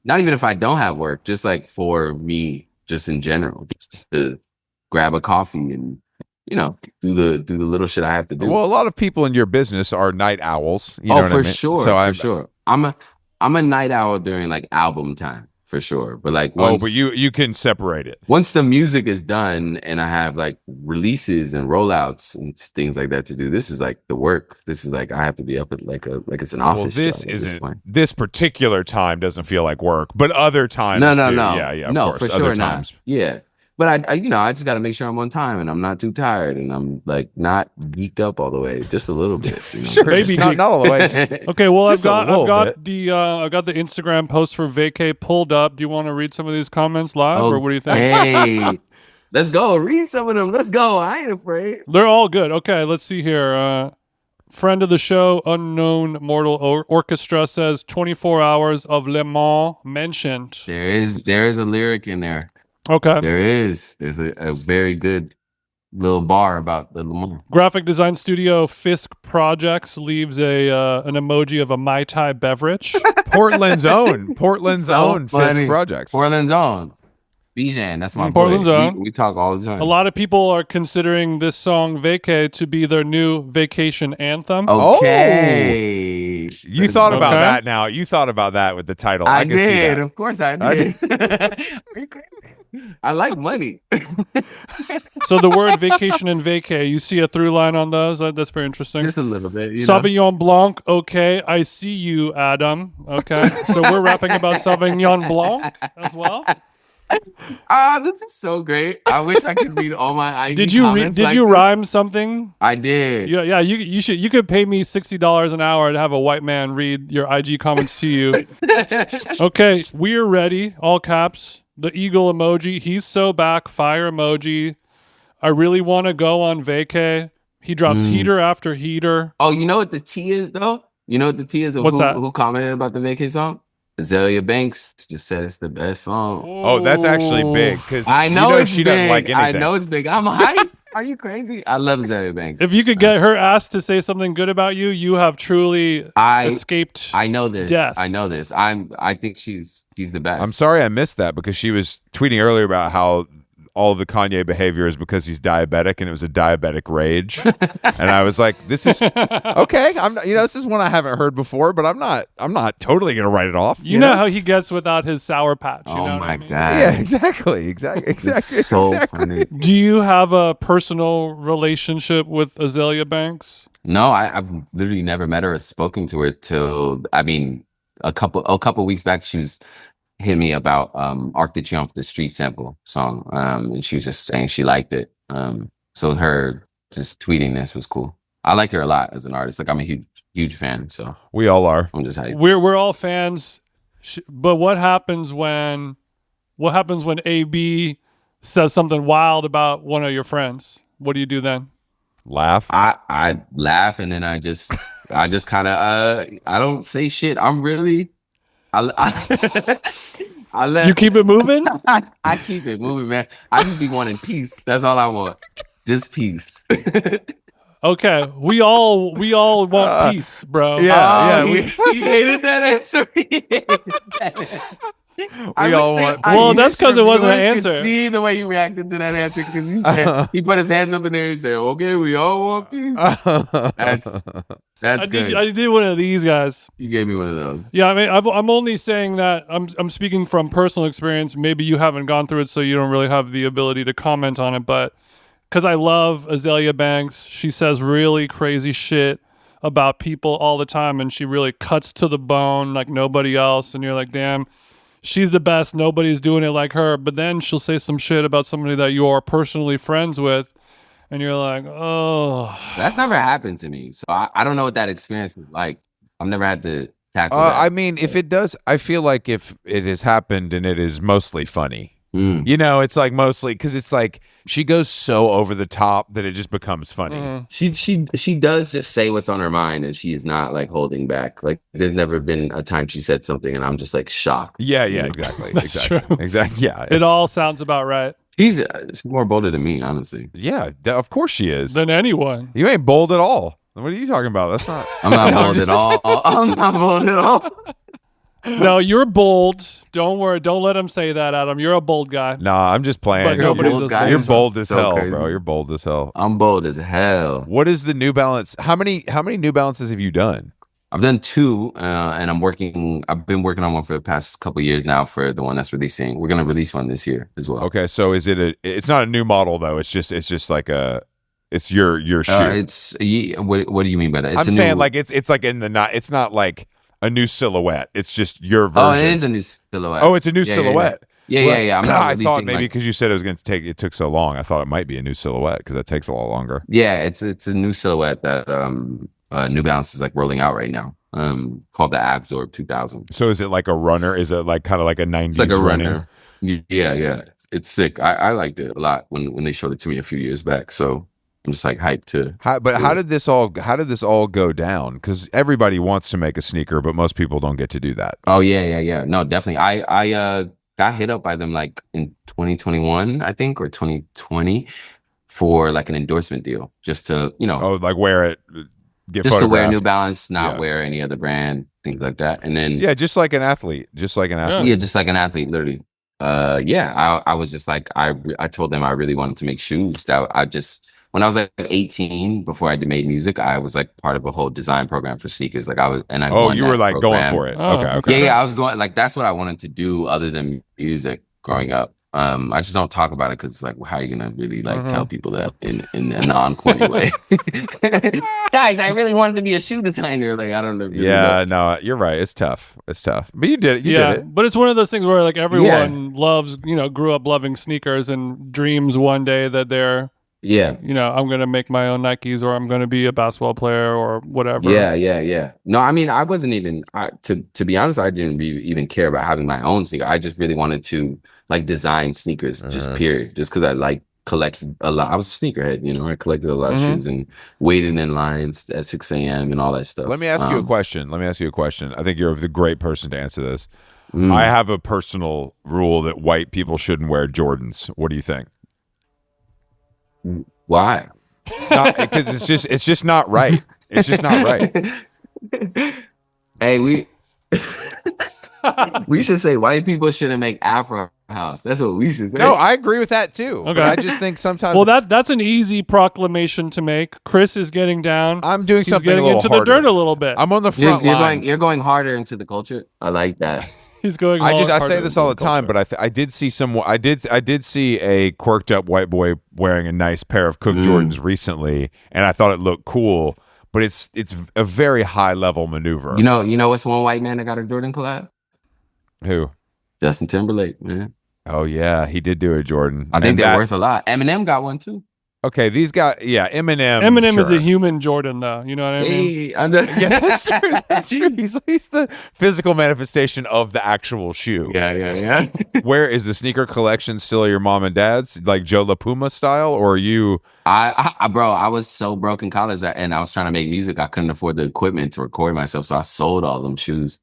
Not even if I don't have work, just like for me, just in general, just to grab a coffee and do the little shit I have to do. Well, a lot of people in your business are night owls. You know what I mean? Sure. So for sure. I'm a night owl during like album time. For sure. But like but you can separate it. Once the music is done and I have like releases and rollouts and things like that to do, this is like the work. This is like I have to be up at like it's an office. Well, this particular time doesn't feel like work, but other times No. Yeah, of course. For sure not. Yeah. But I just got to make sure I'm on time and I'm not too tired and I'm like not geeked up all the way, just a little bit. Sure, maybe not all the way. Okay, well I've got the Instagram post for Vacay pulled up. Do you want to read some of these comments live, or what do you think? Hey, let's go. Read some of them. Let's go. I ain't afraid. They're all good. Okay, let's see here. Friend of the show, Unknown Mortal Orchestra says 24 hours of Le Mans mentioned. There is a lyric in there. Okay. There's a very good little bar about the Le Mans. Graphic design studio Fisk Projects leaves an emoji of a Mai Tai beverage. Portland's own funny. Fisk Projects. Portland's own. Bijan, that's my Portland's boy. own. We talk all the time. A lot of people are considering this song "Vacay" to be their new vacation anthem. Okay. You thought about Okay. that now. You thought about that with the title. I can see did. that. Of course I did. I like money. So the word vacation and vacay, you see a through line on those? That's very interesting. Just a little bit. You know? Sauvignon Blanc, okay. I see you, Adam. Okay. So we're rapping about Sauvignon Blanc as well. This is so great. I wish I could read all my IG Did you comments like you this. rhyme something? I did. Yeah, you could pay me $60 an hour to have a white man read your IG comments to you. Okay, we're ready. All caps. The eagle emoji. He's so back. Fire emoji. I really want to go on vacay. He drops heater after heater. Oh, you know what the T is though? You know what the T is? What's that? Who commented about the vacay song? Azalea Banks just said it's the best song. Oh, that's actually big because I know, it's she big. doesn't like anything. I know it's big. I'm hyped. Are you crazy? I love Azalea Banks. If you could get her ass to say something good about you, you have truly escaped. I know this. Death. I know this. I think she's the best. I'm sorry I missed that because she was tweeting earlier about how all of the Kanye behavior is because he's diabetic and it was a diabetic rage. And I was like, this is okay. This is one I haven't heard before, but I'm not totally going to write it off. You know how he gets without his Sour Patch. You Oh know my what I mean? god. Yeah, exactly. It's so funny. Do you have a personal relationship with Azalea Banks? No, I've literally never met her or spoken to her till a couple weeks back. She was hit me about Arc de Triomphe, the Street Sample song, and she was just saying she liked it. So her just tweeting this was cool. I like her a lot as an artist. Like I'm a huge fan. So we all are. I'm just hyped. We're all fans. But what happens when AB says something wild about one of your friends? What do you do then? Laugh. I laugh and then I just kind of I don't say shit. I'm really I let You keep it moving? I keep it moving, man. I just be wanting peace. That's all I want. Just peace. Okay, we all want peace, bro. Yeah, he hated that answer. We all want. Well, that's 'cause it wasn't an answer. See the way you reacted to that answer because he said he put his hands up in there and said, "Okay, we all want peace." That's good. I did one of these guys. You gave me one of those. Yeah, I mean, I'm only saying that I'm speaking from personal experience. Maybe you haven't gone through it, so you don't really have the ability to comment on it. But because I love Azalea Banks, she says really crazy shit about people all the time, and she really cuts to the bone like nobody else. And you're like, damn, she's the best. Nobody's doing it like her. But then she'll say some shit about somebody that you are personally friends with, and you're like, oh. That's never happened to me, so I don't know what that experience is like. I've never had to tackle that. I mean, if it does, I feel like if it has happened and it is mostly funny, it's like mostly because it's like she goes so over the top that it just becomes funny. She does just say what's on her mind, and she is not like holding back. Like there's never been a time she said something, and I'm just like shocked. Yeah, exactly. That's exactly. true. Exactly. Yeah, It all sounds about right. She's more bolder than me, honestly. Yeah, of course she is. Than anyone. You ain't bold at all. What are you talking about? That's not. I'm not bold at all. I'm not bold at all. No, you're bold. Don't worry. Don't let him say that, Adam. You're a bold guy. Nah, I'm just playing. But nobody's as bold. You're bold as So hell, crazy. bro. You're bold as hell. I'm bold as hell. What is the New Balance? How many New Balances have you done? I've done 2, and I've been working on one for the past couple of years now for the one that's releasing. We're gonna release one this year as well. Okay, so is it it's not a new model though. It's just like it's your shoe. What do you mean by that? I'm saying like it's like it's not like a new silhouette. It's just your version. Oh, it is a new silhouette. Oh, it's a new silhouette. Yeah. I'm not I thought releasing, maybe like- because you said it was going to take. It took so long. I thought it might be a new silhouette because it takes a lot longer. Yeah, it's a new silhouette that New Balance is like rolling out right now. Called the Absorb 2000. So is it like a runner? Is it like kind of like a 90s It's like a running? runner. Yeah. It's sick. I liked it a lot when they showed it to me a few years back. So I'm just like hyped to. How did this all go down? Because everybody wants to make a sneaker, but most people don't get to do that. Oh yeah. No, definitely. I got hit up by them like in 2021, I think, or 2020 for like an endorsement deal, just to like wear it, get just to wear New photographed. Balance, not wear any other brand, things like that. And then Yeah, just like an athlete. yeah, just like an athlete, literally. I was just like, I told them I really wanted to make shoes. That I just, when I was like 18, before I made music, I was like part of a whole design program for sneakers. Like I was, and I won you were that like going program. for it. Oh, Okay, Yeah, okay. yeah, I was going like that's what I wanted to do other than music growing up. I just don't talk about it because it's like, well, how are you gonna really like tell people that in a non-corny way? Guys, I really wanted to be a shoe designer. Like I don't know. Really Yeah, know. no, you're right. It's tough. It's tough. But you did it. You yeah, did it. but it's one of those things where like everyone loves, grew up loving sneakers and dreams one day that they're, Yeah. I'm gonna make my own Nikes or I'm gonna be a basketball player or whatever. Yeah. No, I mean, I wasn't even to be honest, I didn't even care about having my own sneaker. I just really wanted to like design sneakers, just period. Just because I like collected a lot. I was a sneakerhead, I collected a lot of shoes and waited in lines at 6 a.m. and all that stuff. Let me ask you a question. I think you're the great person to answer this. I have a personal rule that white people shouldn't wear Jordans. What do you think? Why? It's not because it's just not right. It's just not right. Hey, we should say white people shouldn't make Afro house. That's what we should say. No, I agree with that too. Okay. But I just think sometimes Well, that's an easy proclamation to make. Chris is getting down. I'm doing He's something getting a little into harder. the dirt a little bit. I'm on the front lines. You're going harder into the culture. I like that. He's going. I harder say this all the into time, culture. but I did see I did see a quirked up white boy wearing a nice pair of Cook Jordans recently, and I thought it looked cool. But it's a very high level maneuver. You know what's one white man that got a Jordan collab? Who? Justin Timberlake, man. Oh yeah, he did do a Jordan. I think they're worth a lot. Eminem got one too. Okay, these guys, Eminem. Eminem is sure. a human Jordan, though. You know what I mean? Yeah, that's true. That's true. He's the physical manifestation of the actual shoe. Yeah. Where is the sneaker collection still at your mom and dad's, like Joe La Puma style, or are you? Bro, I was so broke in college and I was trying to make music. I couldn't afford the equipment to record myself, so I sold all them shoes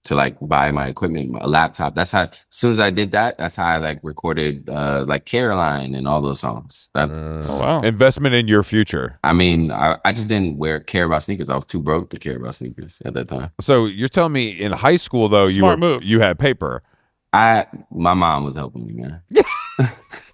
to like buy my equipment, a laptop. That's how. As soon as I did that, that's how I like recorded like Caroline and all those songs. Oh, wow. Investment in your future. I mean, I just didn't care about sneakers. I was too broke to care about sneakers at that time. So you're telling me in high school though Smart move. you had paper. My mom was helping me, man.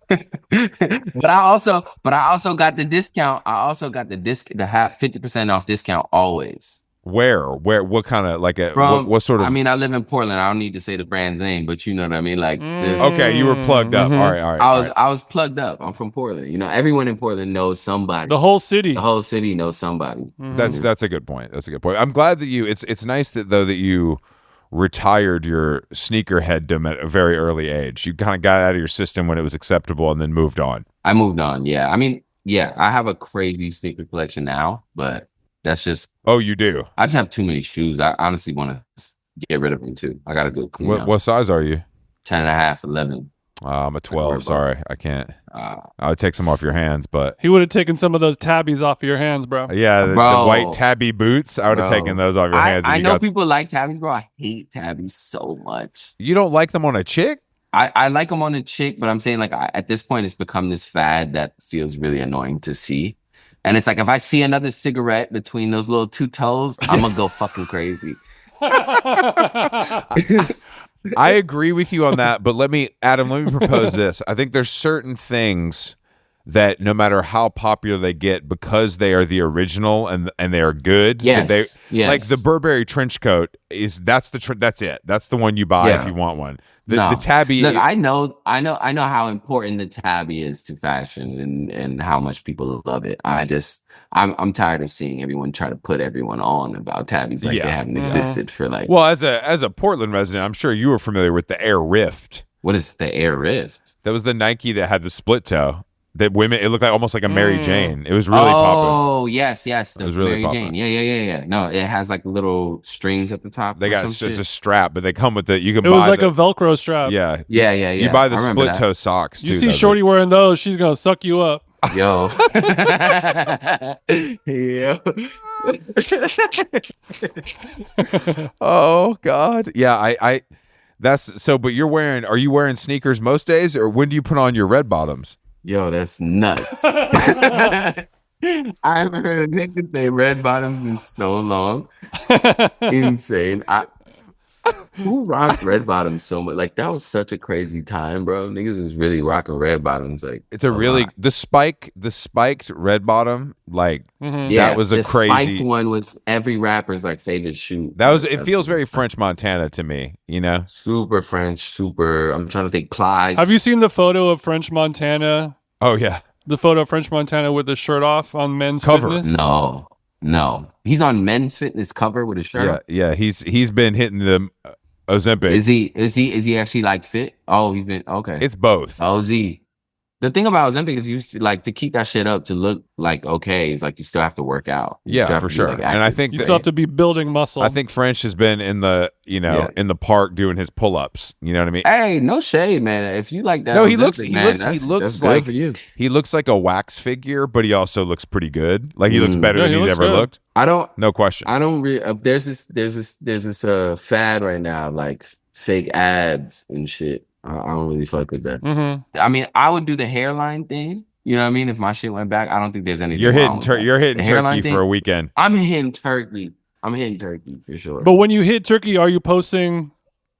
but I also got the discount. I also got the half 50% off discount always. Where? What kind of like what sort of? I mean, I live in Portland. I don't need to say the brand's name, but you know what I mean. Like, okay, you were plugged up. All right. I was plugged up. I'm from Portland. Everyone in Portland knows somebody. The whole city. The whole city knows somebody. That's a good point. That's a good point. I'm glad that it's nice that you retired your sneakerheaddom at a very early age. You kind of got out of your system when it was acceptable and then moved on. I moved on. Yeah. I mean, yeah, I have a crazy sneaker collection now, but that's just. Oh, you do? I just have too many shoes. I honestly want to get rid of them too. I got to go clean up. What size are you? 10 and a half, 11. I'm a 12. Sorry, I can't. I would take some off your hands, but He would have taken some of those tabbies off of your hands, bro. yeah, the white tabby boots. I would have taken those off your hands. I know people like tabbies, bro. I hate tabbies so much. You don't like them on a chick? I like them on a chick, but I'm saying like at this point, it's become this fad that feels really annoying to see. And it's like, if I see another cigarette between those little two toes, I'm going to go fucking crazy. I agree with you on that, but Adam, let me propose this. I think there's certain things that no matter how popular they get, because they are the original and they are good. Yes. Like the Burberry trench coat that's it. That's the one you buy if you want one. The tabby. Look, I know how important the tabby is to fashion and how much people love it. I'm tired of seeing everyone try to put everyone on about tabbies like they haven't existed for like. Well, as a Portland resident, I'm sure you were familiar with the Air Rift. What is the Air Rift? That was the Nike that had the split toe. That women, it looked like almost like a Mary Jane. It was really popular. Oh, yes. It was really Mary popular. Jane. Yeah. No, it has like little strings at the top. They got just a strap, but they come with you can It buy was like a Velcro strap. Yeah. You buy the split toe socks too. You see Shorty wearing those, she's going to suck you up. Yo. Yo. Oh God. Yeah, I that's so, but are you wearing sneakers most days, or when do you put on your red bottoms? Yo, that's nuts. I haven't heard a nigga say red bottoms in so long. Insane. Who rocked red bottoms so much? Like that was such a crazy time, bro. Niggas is really rocking red bottoms. Like It's a really lot. the spiked red bottom, like Yeah, that was a the crazy. spiked one was every rapper's like favorite shoe. That was. It feels very French Montana to me. You know. super French, super. I'm trying to think. Plies. Have you seen the photo of French Montana? Oh yeah. The photo of French Montana with the shirt off on Men's Cover. Fitness? No. He's on Men's Fitness cover with his shirt. on. Yeah. He's been hitting the Ozempic. Is he actually like fit? Oh, he's been okay. It's both. OZ. The thing about Ozempic is you like to keep that shit up to look like okay. It's like you still have to work out. You still Yeah, have for to be, sure. like, And I active. think You still have to be building muscle. I think French has been in the in the park doing his pull-ups. You know what I mean? Hey, no shade, man. If you like that, No, he Ozempic, man, that's looks good like for you. he looks like a wax figure, but he also looks pretty good. Like he looks better Yeah, than he he's looks ever good. looked. I don't. There's this fad right now of, like fake abs and shit. I don't really fuck with that. I mean, I would do the hairline thing. You know what I mean? If my shit went back, I don't think there's anything. You're wrong hitting with that. you're hitting The hairline turkey thing, for a weekend. I'm hitting turkey. For sure. But when you hit Turkey, are you posting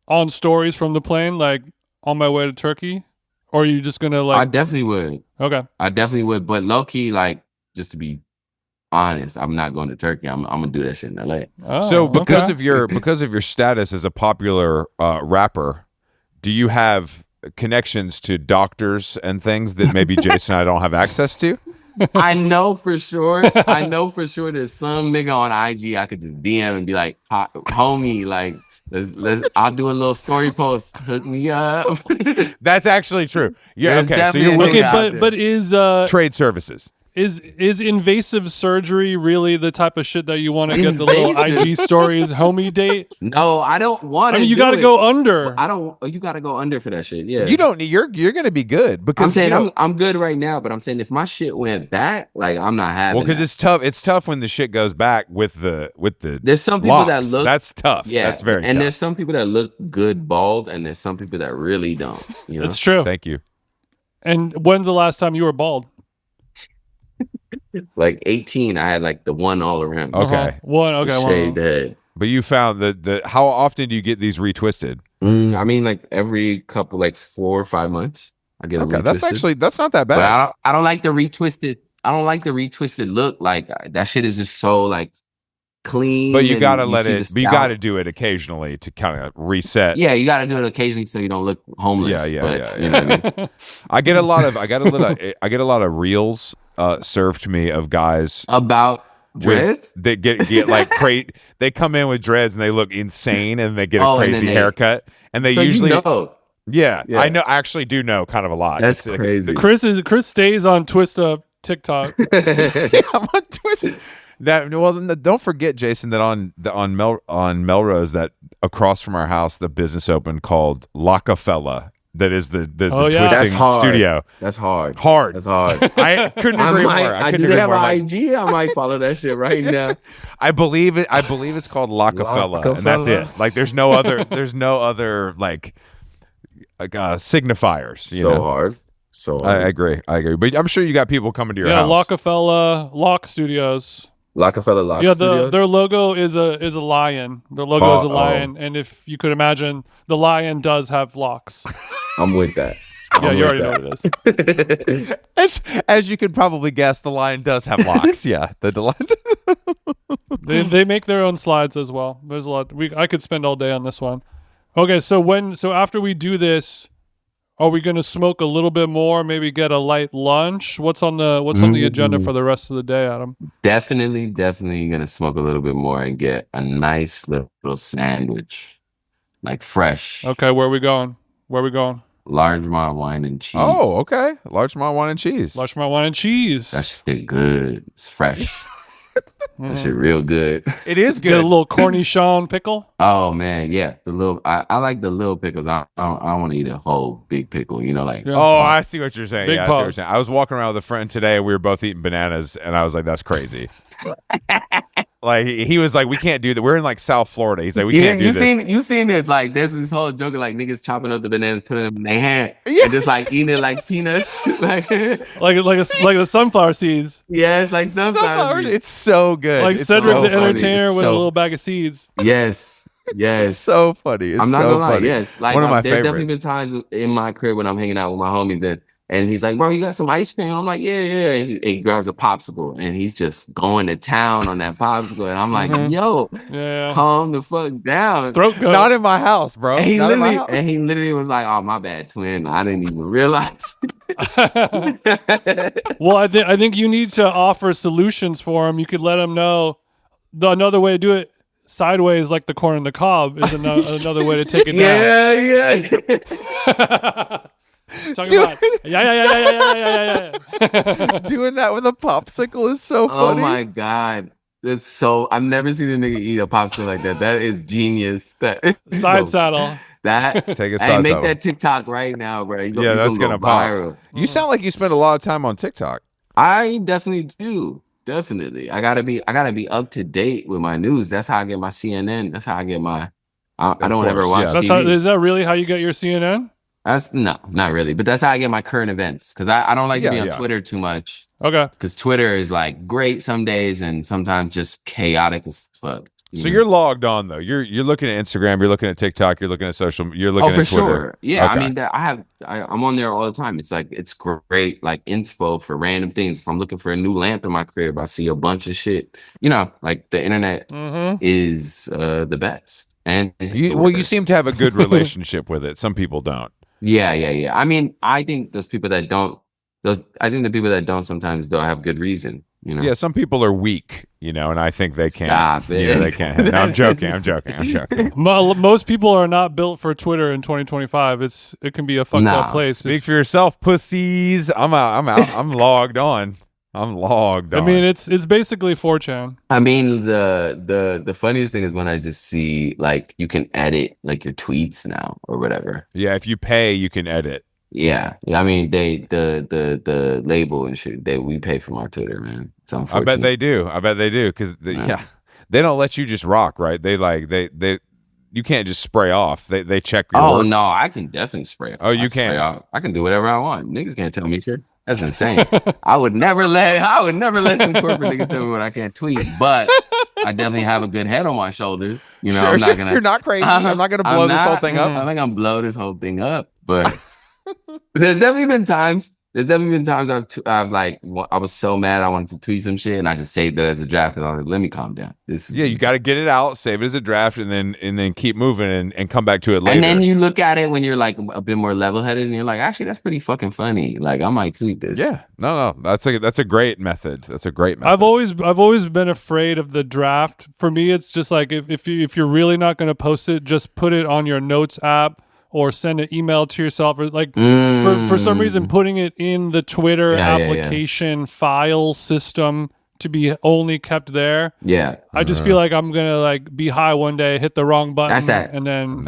on stories from the plane, like on my way to Turkey? Or are you just going to I like... definitely would. Okay. I definitely would. But low key, like, just to be honest, I'm not going to Turkey. I'm gonna do that shit in LA. Oh, So because okay. of your status as a popular rapper, do you have connections to doctors and things that maybe Jason and I don't have access to? I know for sure. There's some nigga on IG I could just DM and be like, homie, like let's I'll do a little story post. Hook me up. That's actually true. Yeah. There's Okay. So you're definitely a willing nigga Okay, out there. but is trade services. Is invasive surgery really the type of shit that you want to get the little Invasive? IG stories homie date? No, I don't want I to. mean, you got to go under. I don't. You got to go under for that shit. Yeah. You don't need. You're going to be good because I'm saying you know, I'm good right now, but I'm saying if my shit went back, like I'm not having. well, because that. it's tough. It's tough when the shit goes back with the. There's some people that locks. look. That's tough. Yeah, That's very and tough. there's some people that look good bald, and there's some people that really don't. You know, It's true. Thank you. And when's the last time you were bald? like 18, I had like the one all around. Okay. One. Shaved head. But you found the how often do you get these retwisted? I mean, like every couple, like 4 or 5 months, I get a Okay, retwisted. that's not that But bad. I don't like the retwisted. I don't like the retwisted look. Like that shit is just so like clean. But you and gotta see let the it. But you scalp. gotta do it occasionally to kind of reset. Yeah, you gotta do it occasionally so you don't look homeless. Yeah, but, yeah. You know what I mean? I get a lot of reels served to me of guys About dreads. that get like crazy. They come in with dreads and they look insane and they get a Oh, and crazy then haircut and they So usually you know. yeah. Yeah. I know. I actually do know kind of a lot. That's It's, crazy. Chris stays on Twist Up TikTok. Yeah, I'm on Twist. That well, don't forget, Jason, that on Melrose, that across from our house, the business opened called Loc A Fella. That is the Oh, yeah. twisting That's hard. studio. That's hard. Hard. That's hard. I couldn't agree more. I couldn't do agree have more. an Like, IG. I might follow that shit right now. I believe it's called Loc A Fella, Loc A and that's Fella. it. Like, there's no other like signifiers. You So know? hard. So I hard. agree. But I'm sure you got people coming to your Yeah, house. Loc A Fella, Lock Studios. Loc A Fella Lock Yeah, Studios. their logo is a lion. Their logo is a Oh. lion, and if you could imagine, the lion does have locks. I'm with that. Yeah, I'm you with already know what it is. As you could probably guess, the lion does have locks. Yeah, the lion. They make their own slides as well. There's a lot. I could spend all day on this one. Okay, so after we do this, are we going to smoke a little bit more? Maybe get a light lunch. What's on the agenda for the rest of the day, Adam? Definitely gonna smoke a little bit more and get a nice little sandwich, like fresh, Okay, where are we going? largemont wine and cheese. Oh, okay. Large amount of wine and cheese. Largemont wine and cheese. That shit good. It's fresh. That shit real good. It is Get a good. little cornichon pickle. Oh man, yeah. The little I like the little pickles. I don't want to eat a whole big pickle. You know, like Yeah. Oh, I see what you're saying. Big Yeah, I see what you're pause. saying. I was walking around with a friend today, and we were both eating bananas, and I was like, "That's crazy." Like he was like, "We can't do that. We're in like South Florida." He's like, "We can't do this." You seen this? Like there's this whole joke of like niggas chopping up the bananas, putting them in their hand, Yeah. and just like eating it like peanuts. like like the sunflower seeds. yeah, it's like Sunflower, sunflowers. it's so good. Like It's Cedric so the funny. Entertainer It's with so- a little bag of seeds. Yes, Yes. It's so funny. It's I'm not so gonna lie. funny. Yes, like One of my there's favorites. definitely been times in my crib when I'm hanging out with my homies and he's like, bro, you got some ice cream? I'm like, yeah, yeah. And he grabs a popsicle and he's just going to town on that popsicle. And I'm like, yo, Yeah. calm the fuck down. Throat goat. Not in my house, bro. And he Not in my literally house. and he literally was like, oh, my bad, twin. I didn't even realize. Well, I think you need to offer solutions for him. You could let him know another way to do it sideways, like the corn and the cob, is another way to take it down. Yeah. Talking about yeah. Doing that with a popsicle is so funny. Oh my God. That's so I've never seen a nigga eat a popsicle like that. That is genius. That is Side saddle. That Take a hey, side make saddle. that TikTok right now, bro. Yeah, that's gonna go pop. viral. You sound like you spend a lot of time on TikTok. I definitely do. Definitely. I gotta be up to date with my news. That's how I get my CNN. That's how I get my I don't course, ever watch yeah. That's TV. how, is that really how you get your CNN? That's no, not really. But that's how I get my current events. Because I don't like to be on Yeah. Twitter too much. Okay. Because Twitter is like great some days and sometimes just chaotic as fuck. So you're logged on though. You're looking at Instagram. You're looking at TikTok. You're looking at social. You're looking for at Twitter. sure. Yeah, Okay. I mean, I'm on there all the time. It's like it's great, like inspo for random things. If I'm looking for a new lamp in my crib, I see a bunch of shit. You know, like the internet is the best. And You seem to have a good relationship with it. Some people don't. Yeah. I mean, I think those people that don't. I think the people that don't sometimes don't have good reason. You know? Yeah, some people are weak, and I think they can't. Stop it. They can't. No, I'm joking. Most people are not built for Twitter in 2025. It can be a fucked up place. Speak for yourself, pussies. I'm out. I'm logged on. I mean, it's basically 4chan. I mean, the funniest thing is when I just see like you can edit like your tweets now or whatever. Yeah, if you pay, you can edit. Yeah. I mean, the label and shit that we pay from our Twitter, man. It's unfortunate. I bet they do because they don't let you just rock, right? They you can't just spray off. They check your work. No, I can definitely spray. Oh, you can. I can do whatever I want. Niggas can't tell me shit. That's insane. I would never let some corporate nigga tell me what I can't tweet, but I definitely have a good head on my shoulders. You know, I'm not gonna. You're not crazy. I'm not gonna blow this whole thing up. I'm not gonna blow this whole thing up, but there's definitely been times I've like I was so mad I wanted to tweet some shit and I just saved it as a draft and I was like, let me calm down. You got to get it out, save it as a draft, and then keep moving and come back to it later. And then you look at it when you're like a bit more level headed and you're like, actually, that's pretty fucking funny. Like I might tweet this. Yeah, no, that's a great method. That's a great method. I've always been afraid of the draft. For me, it's just like if you're really not going to post it, just put it on your notes app. Or send an email to yourself, or like for some reason putting it in the Twitter application file system to be only kept there. Yeah, I just feel like I'm gonna like be high one day, hit the wrong button, and then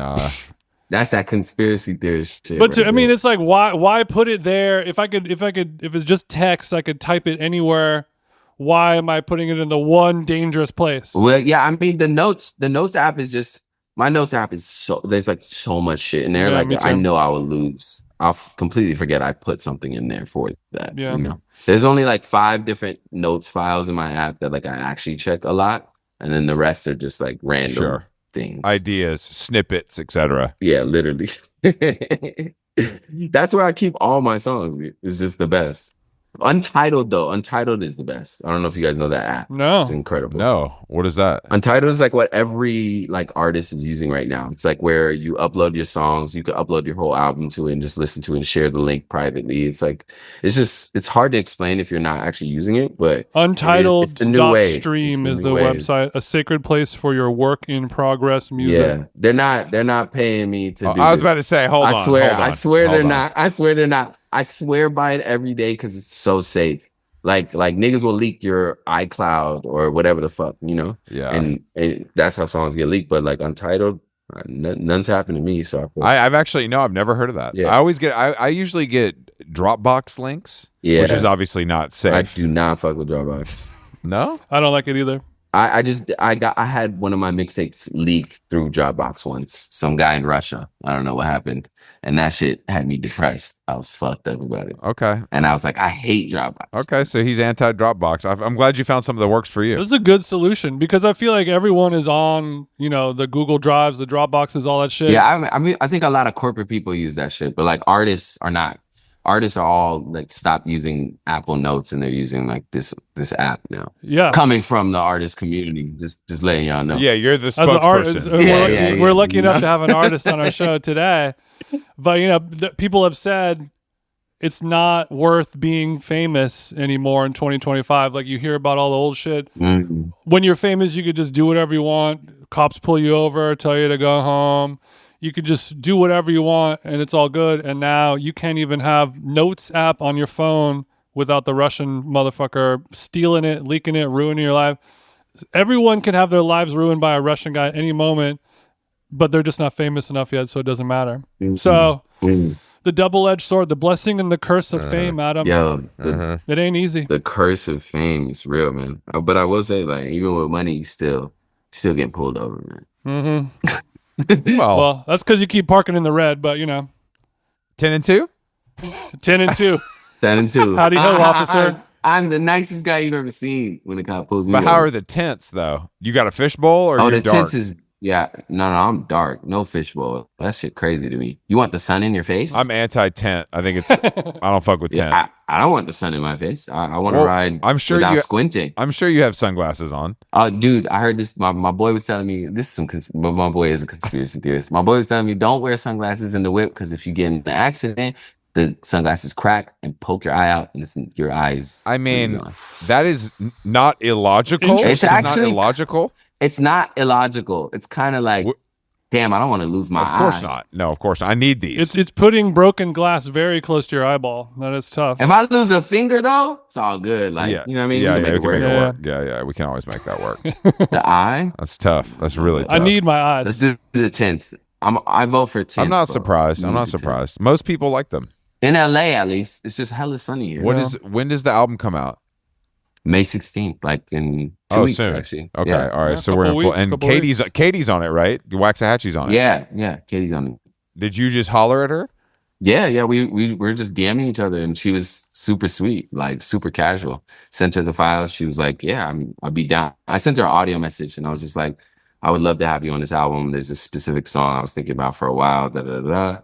that's that conspiracy theory shit. But I mean, it's like why put it there? If it's just text, I could type it anywhere. Why am I putting it in the one dangerous place? Well, yeah, I mean the notes app is just. My notes app is there's like so much shit in there. Like I know I will lose. I'll completely forget I put something in there for that. Yeah. You know, there's only like 5 different notes files in my app that like I actually check a lot. And then the rest are just like random things. Ideas, snippets, etc. Yeah, literally. That's where I keep all my songs. It's just the best. Untitled is the best. I don't know if you guys know that app. No, it's incredible. No, what is that? Untitled is like what every like artist is using right now. It's like where you upload your songs, you can upload your whole album to it and just listen to it and share the link privately. It's like it's hard to explain if you're not actually using it. But Untitled.stream is the website, a sacred place for your work in progress music. Yeah, they're not paying me to. do I was this. about to say, hold on. I swear they're not. I swear by it every day because it's so safe. Like niggas will leak your iCloud or whatever the fuck, you know? Yeah. And that's how songs get leaked. But like Untitled, none's happened to me. So I've actually I've never heard of that. Yeah. I usually get Dropbox links, which is obviously not safe. I do not fuck with Dropbox. No? I don't like it either. I had one of my mixtapes leak through Dropbox once. Some guy in Russia. I don't know what happened. And that shit had me depressed. I was fucked up about it. Okay. And I was like, I hate Dropbox. Okay, so he's anti-Dropbox. I'm glad you found something that works for you. This is a good solution because I feel like everyone is on, the Google Drives, the Dropboxes, all that shit. Yeah, I mean, I think a lot of corporate people use that shit, but like artists are not. Artists are all like stopped using Apple Notes and they're using like this app now. Yeah. Coming from the artist community, just letting y'all know. Yeah, you're the As an artist, spokesperson. we're lucky enough to have an artist on our show today. But people have said it's not worth being famous anymore in 2025. Like you hear about all the old shit. Mm-hmm. When you're famous, you could just do whatever you want. Cops pull you over, tell you to go home. You could just do whatever you want and it's all good. And now you can't even have Notes app on your phone without the Russian motherfucker stealing it, leaking it, ruining your life. Everyone can have their lives ruined by a Russian guy at any moment, but they're just not famous enough yet, so it doesn't matter. Mm-hmm. So the double-edged sword, the blessing and the curse of fame, Adam. Yo, it ain't easy. the curse of fame is real, man. But I will say, like, even with money, you still getting pulled over, man. Mm-hmm. Well, That's because you keep parking in the red, but 10 and 2? 10 and 2. 10 and 2. How do you know, officer? I'm the nicest guy you've ever seen when the cop pulls me But over. how are the tents though? You got a fishbowl or Oh, you're the dark? tents is no, I'm dark. No fishbowl. That shit crazy to me. You want the sun in your face? I'm anti-tent. I think it's. I don't fuck with tent. Yeah, I don't want the sun in my face. I want to ride I'm sure without you- squinting. I'm sure you have sunglasses on. Oh, dude, I heard this. My boy was telling me this is some. But my boy is a conspiracy theorist. My boy was telling me don't wear sunglasses in the whip because if you get in an accident, the sunglasses crack and poke your eye out, and it's your eyes. I mean, that is not illogical. Interesting. It's It's actually not illogical. It's not illogical. It's kind of like, damn, I don't want to lose my eye. Of course not. No, of course not. I need these. It's putting broken glass very close to your eyeball. That is tough. If I lose a finger though, it's all good. Like, you know what I mean? Yeah, You yeah, we can make it Yeah. work. Yeah, we can always make that work. The eye. That's tough. That's really tough. I need my Let's eyes. do the tints. I vote for tints. I'm not bro. surprised. We I'm need not the tints. surprised. Most people like them. In LA, at least, it's just hella sunny here. When does the album come out? May 16th, like in 2 weeks, soon. actually. Okay, Yeah. all right. Yeah, So we're in couple full. weeks, And couple Katie's on it, right? Waxahachie's on it. Yeah. Katie's on it. Did you just holler at her? Yeah. We were just DMing each other, and she was super sweet, like super casual. Sent her the files. She was like, "Yeah, I'll be down." I sent her an audio message, and I was just like, "I would love to have you on this album. There's a specific song I was thinking about for a while."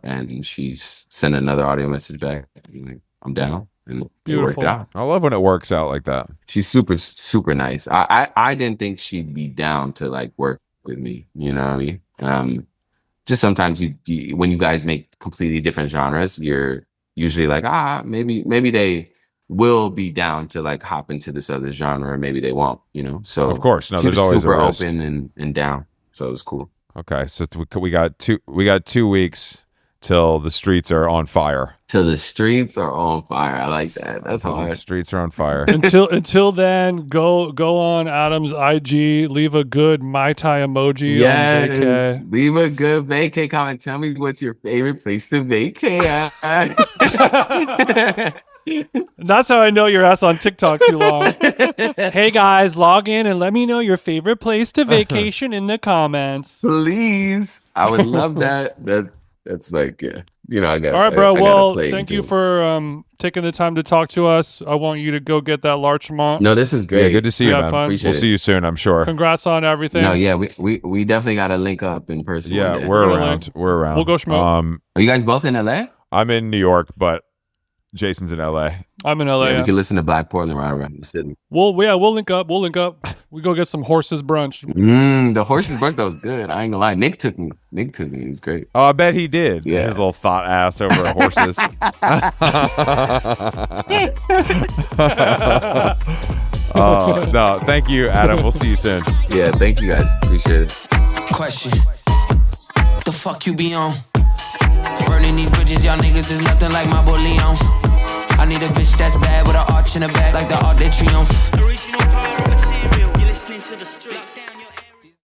And she sent another audio message back. Like, I'm down, and Beautiful. it worked out. I love when it works out like that. She's super nice. I didn't think she'd be down to like work with me. You know what I mean? Just sometimes you when you guys make completely different genres, you're usually like, maybe they will be down to like hop into this other genre, or maybe they won't. So Of course, no. she There's was always super a risk. open and down, so it was cool. Okay, so we got 2 weeks till the streets are on fire. Till the streets are on fire. I like that. That's Till the hard. streets are on fire. Until then, go on Adam's IG, leave a good Mai Tai emoji on Yes, vacay. leave a good vacay comment. Tell me what's your favorite place to vacay at. That's how I know your ass on TikTok too long. Hey guys, log in and let me know your favorite place to vacation in the comments. Please, I would love that. That's like, I got. All right, bro. I gotta Well, play thank into you it. for taking the time to talk to us. I want you to go get that Larchmont. No, this is great. Yeah, good to see you, Yeah, man. fun. Appreciate We'll it. see you soon, I'm sure. Congrats on everything. No, yeah, we definitely got to link up in person. Yeah, one day. we're We're around. We're around. We'll go smoke. Are you guys both in LA? I'm in New York, but Jason's in LA. I'm in LA. Yeah, Yeah, we can listen to Black Portland right around the city. We'll link up. We go get some horses brunch. The horse's birthday was good. I ain't gonna lie. Nick took me. It was great. Oh, I bet he did. Yeah. His little thought ass over at horses. No, thank you, Adam. We'll see you soon. Yeah, thank you guys. Appreciate it. Question. The fuck you be on? Burning these bridges, y'all niggas is nothing like my boy Leon. I need a bitch that's bad with an arch in the back like the Arc de Triomphe.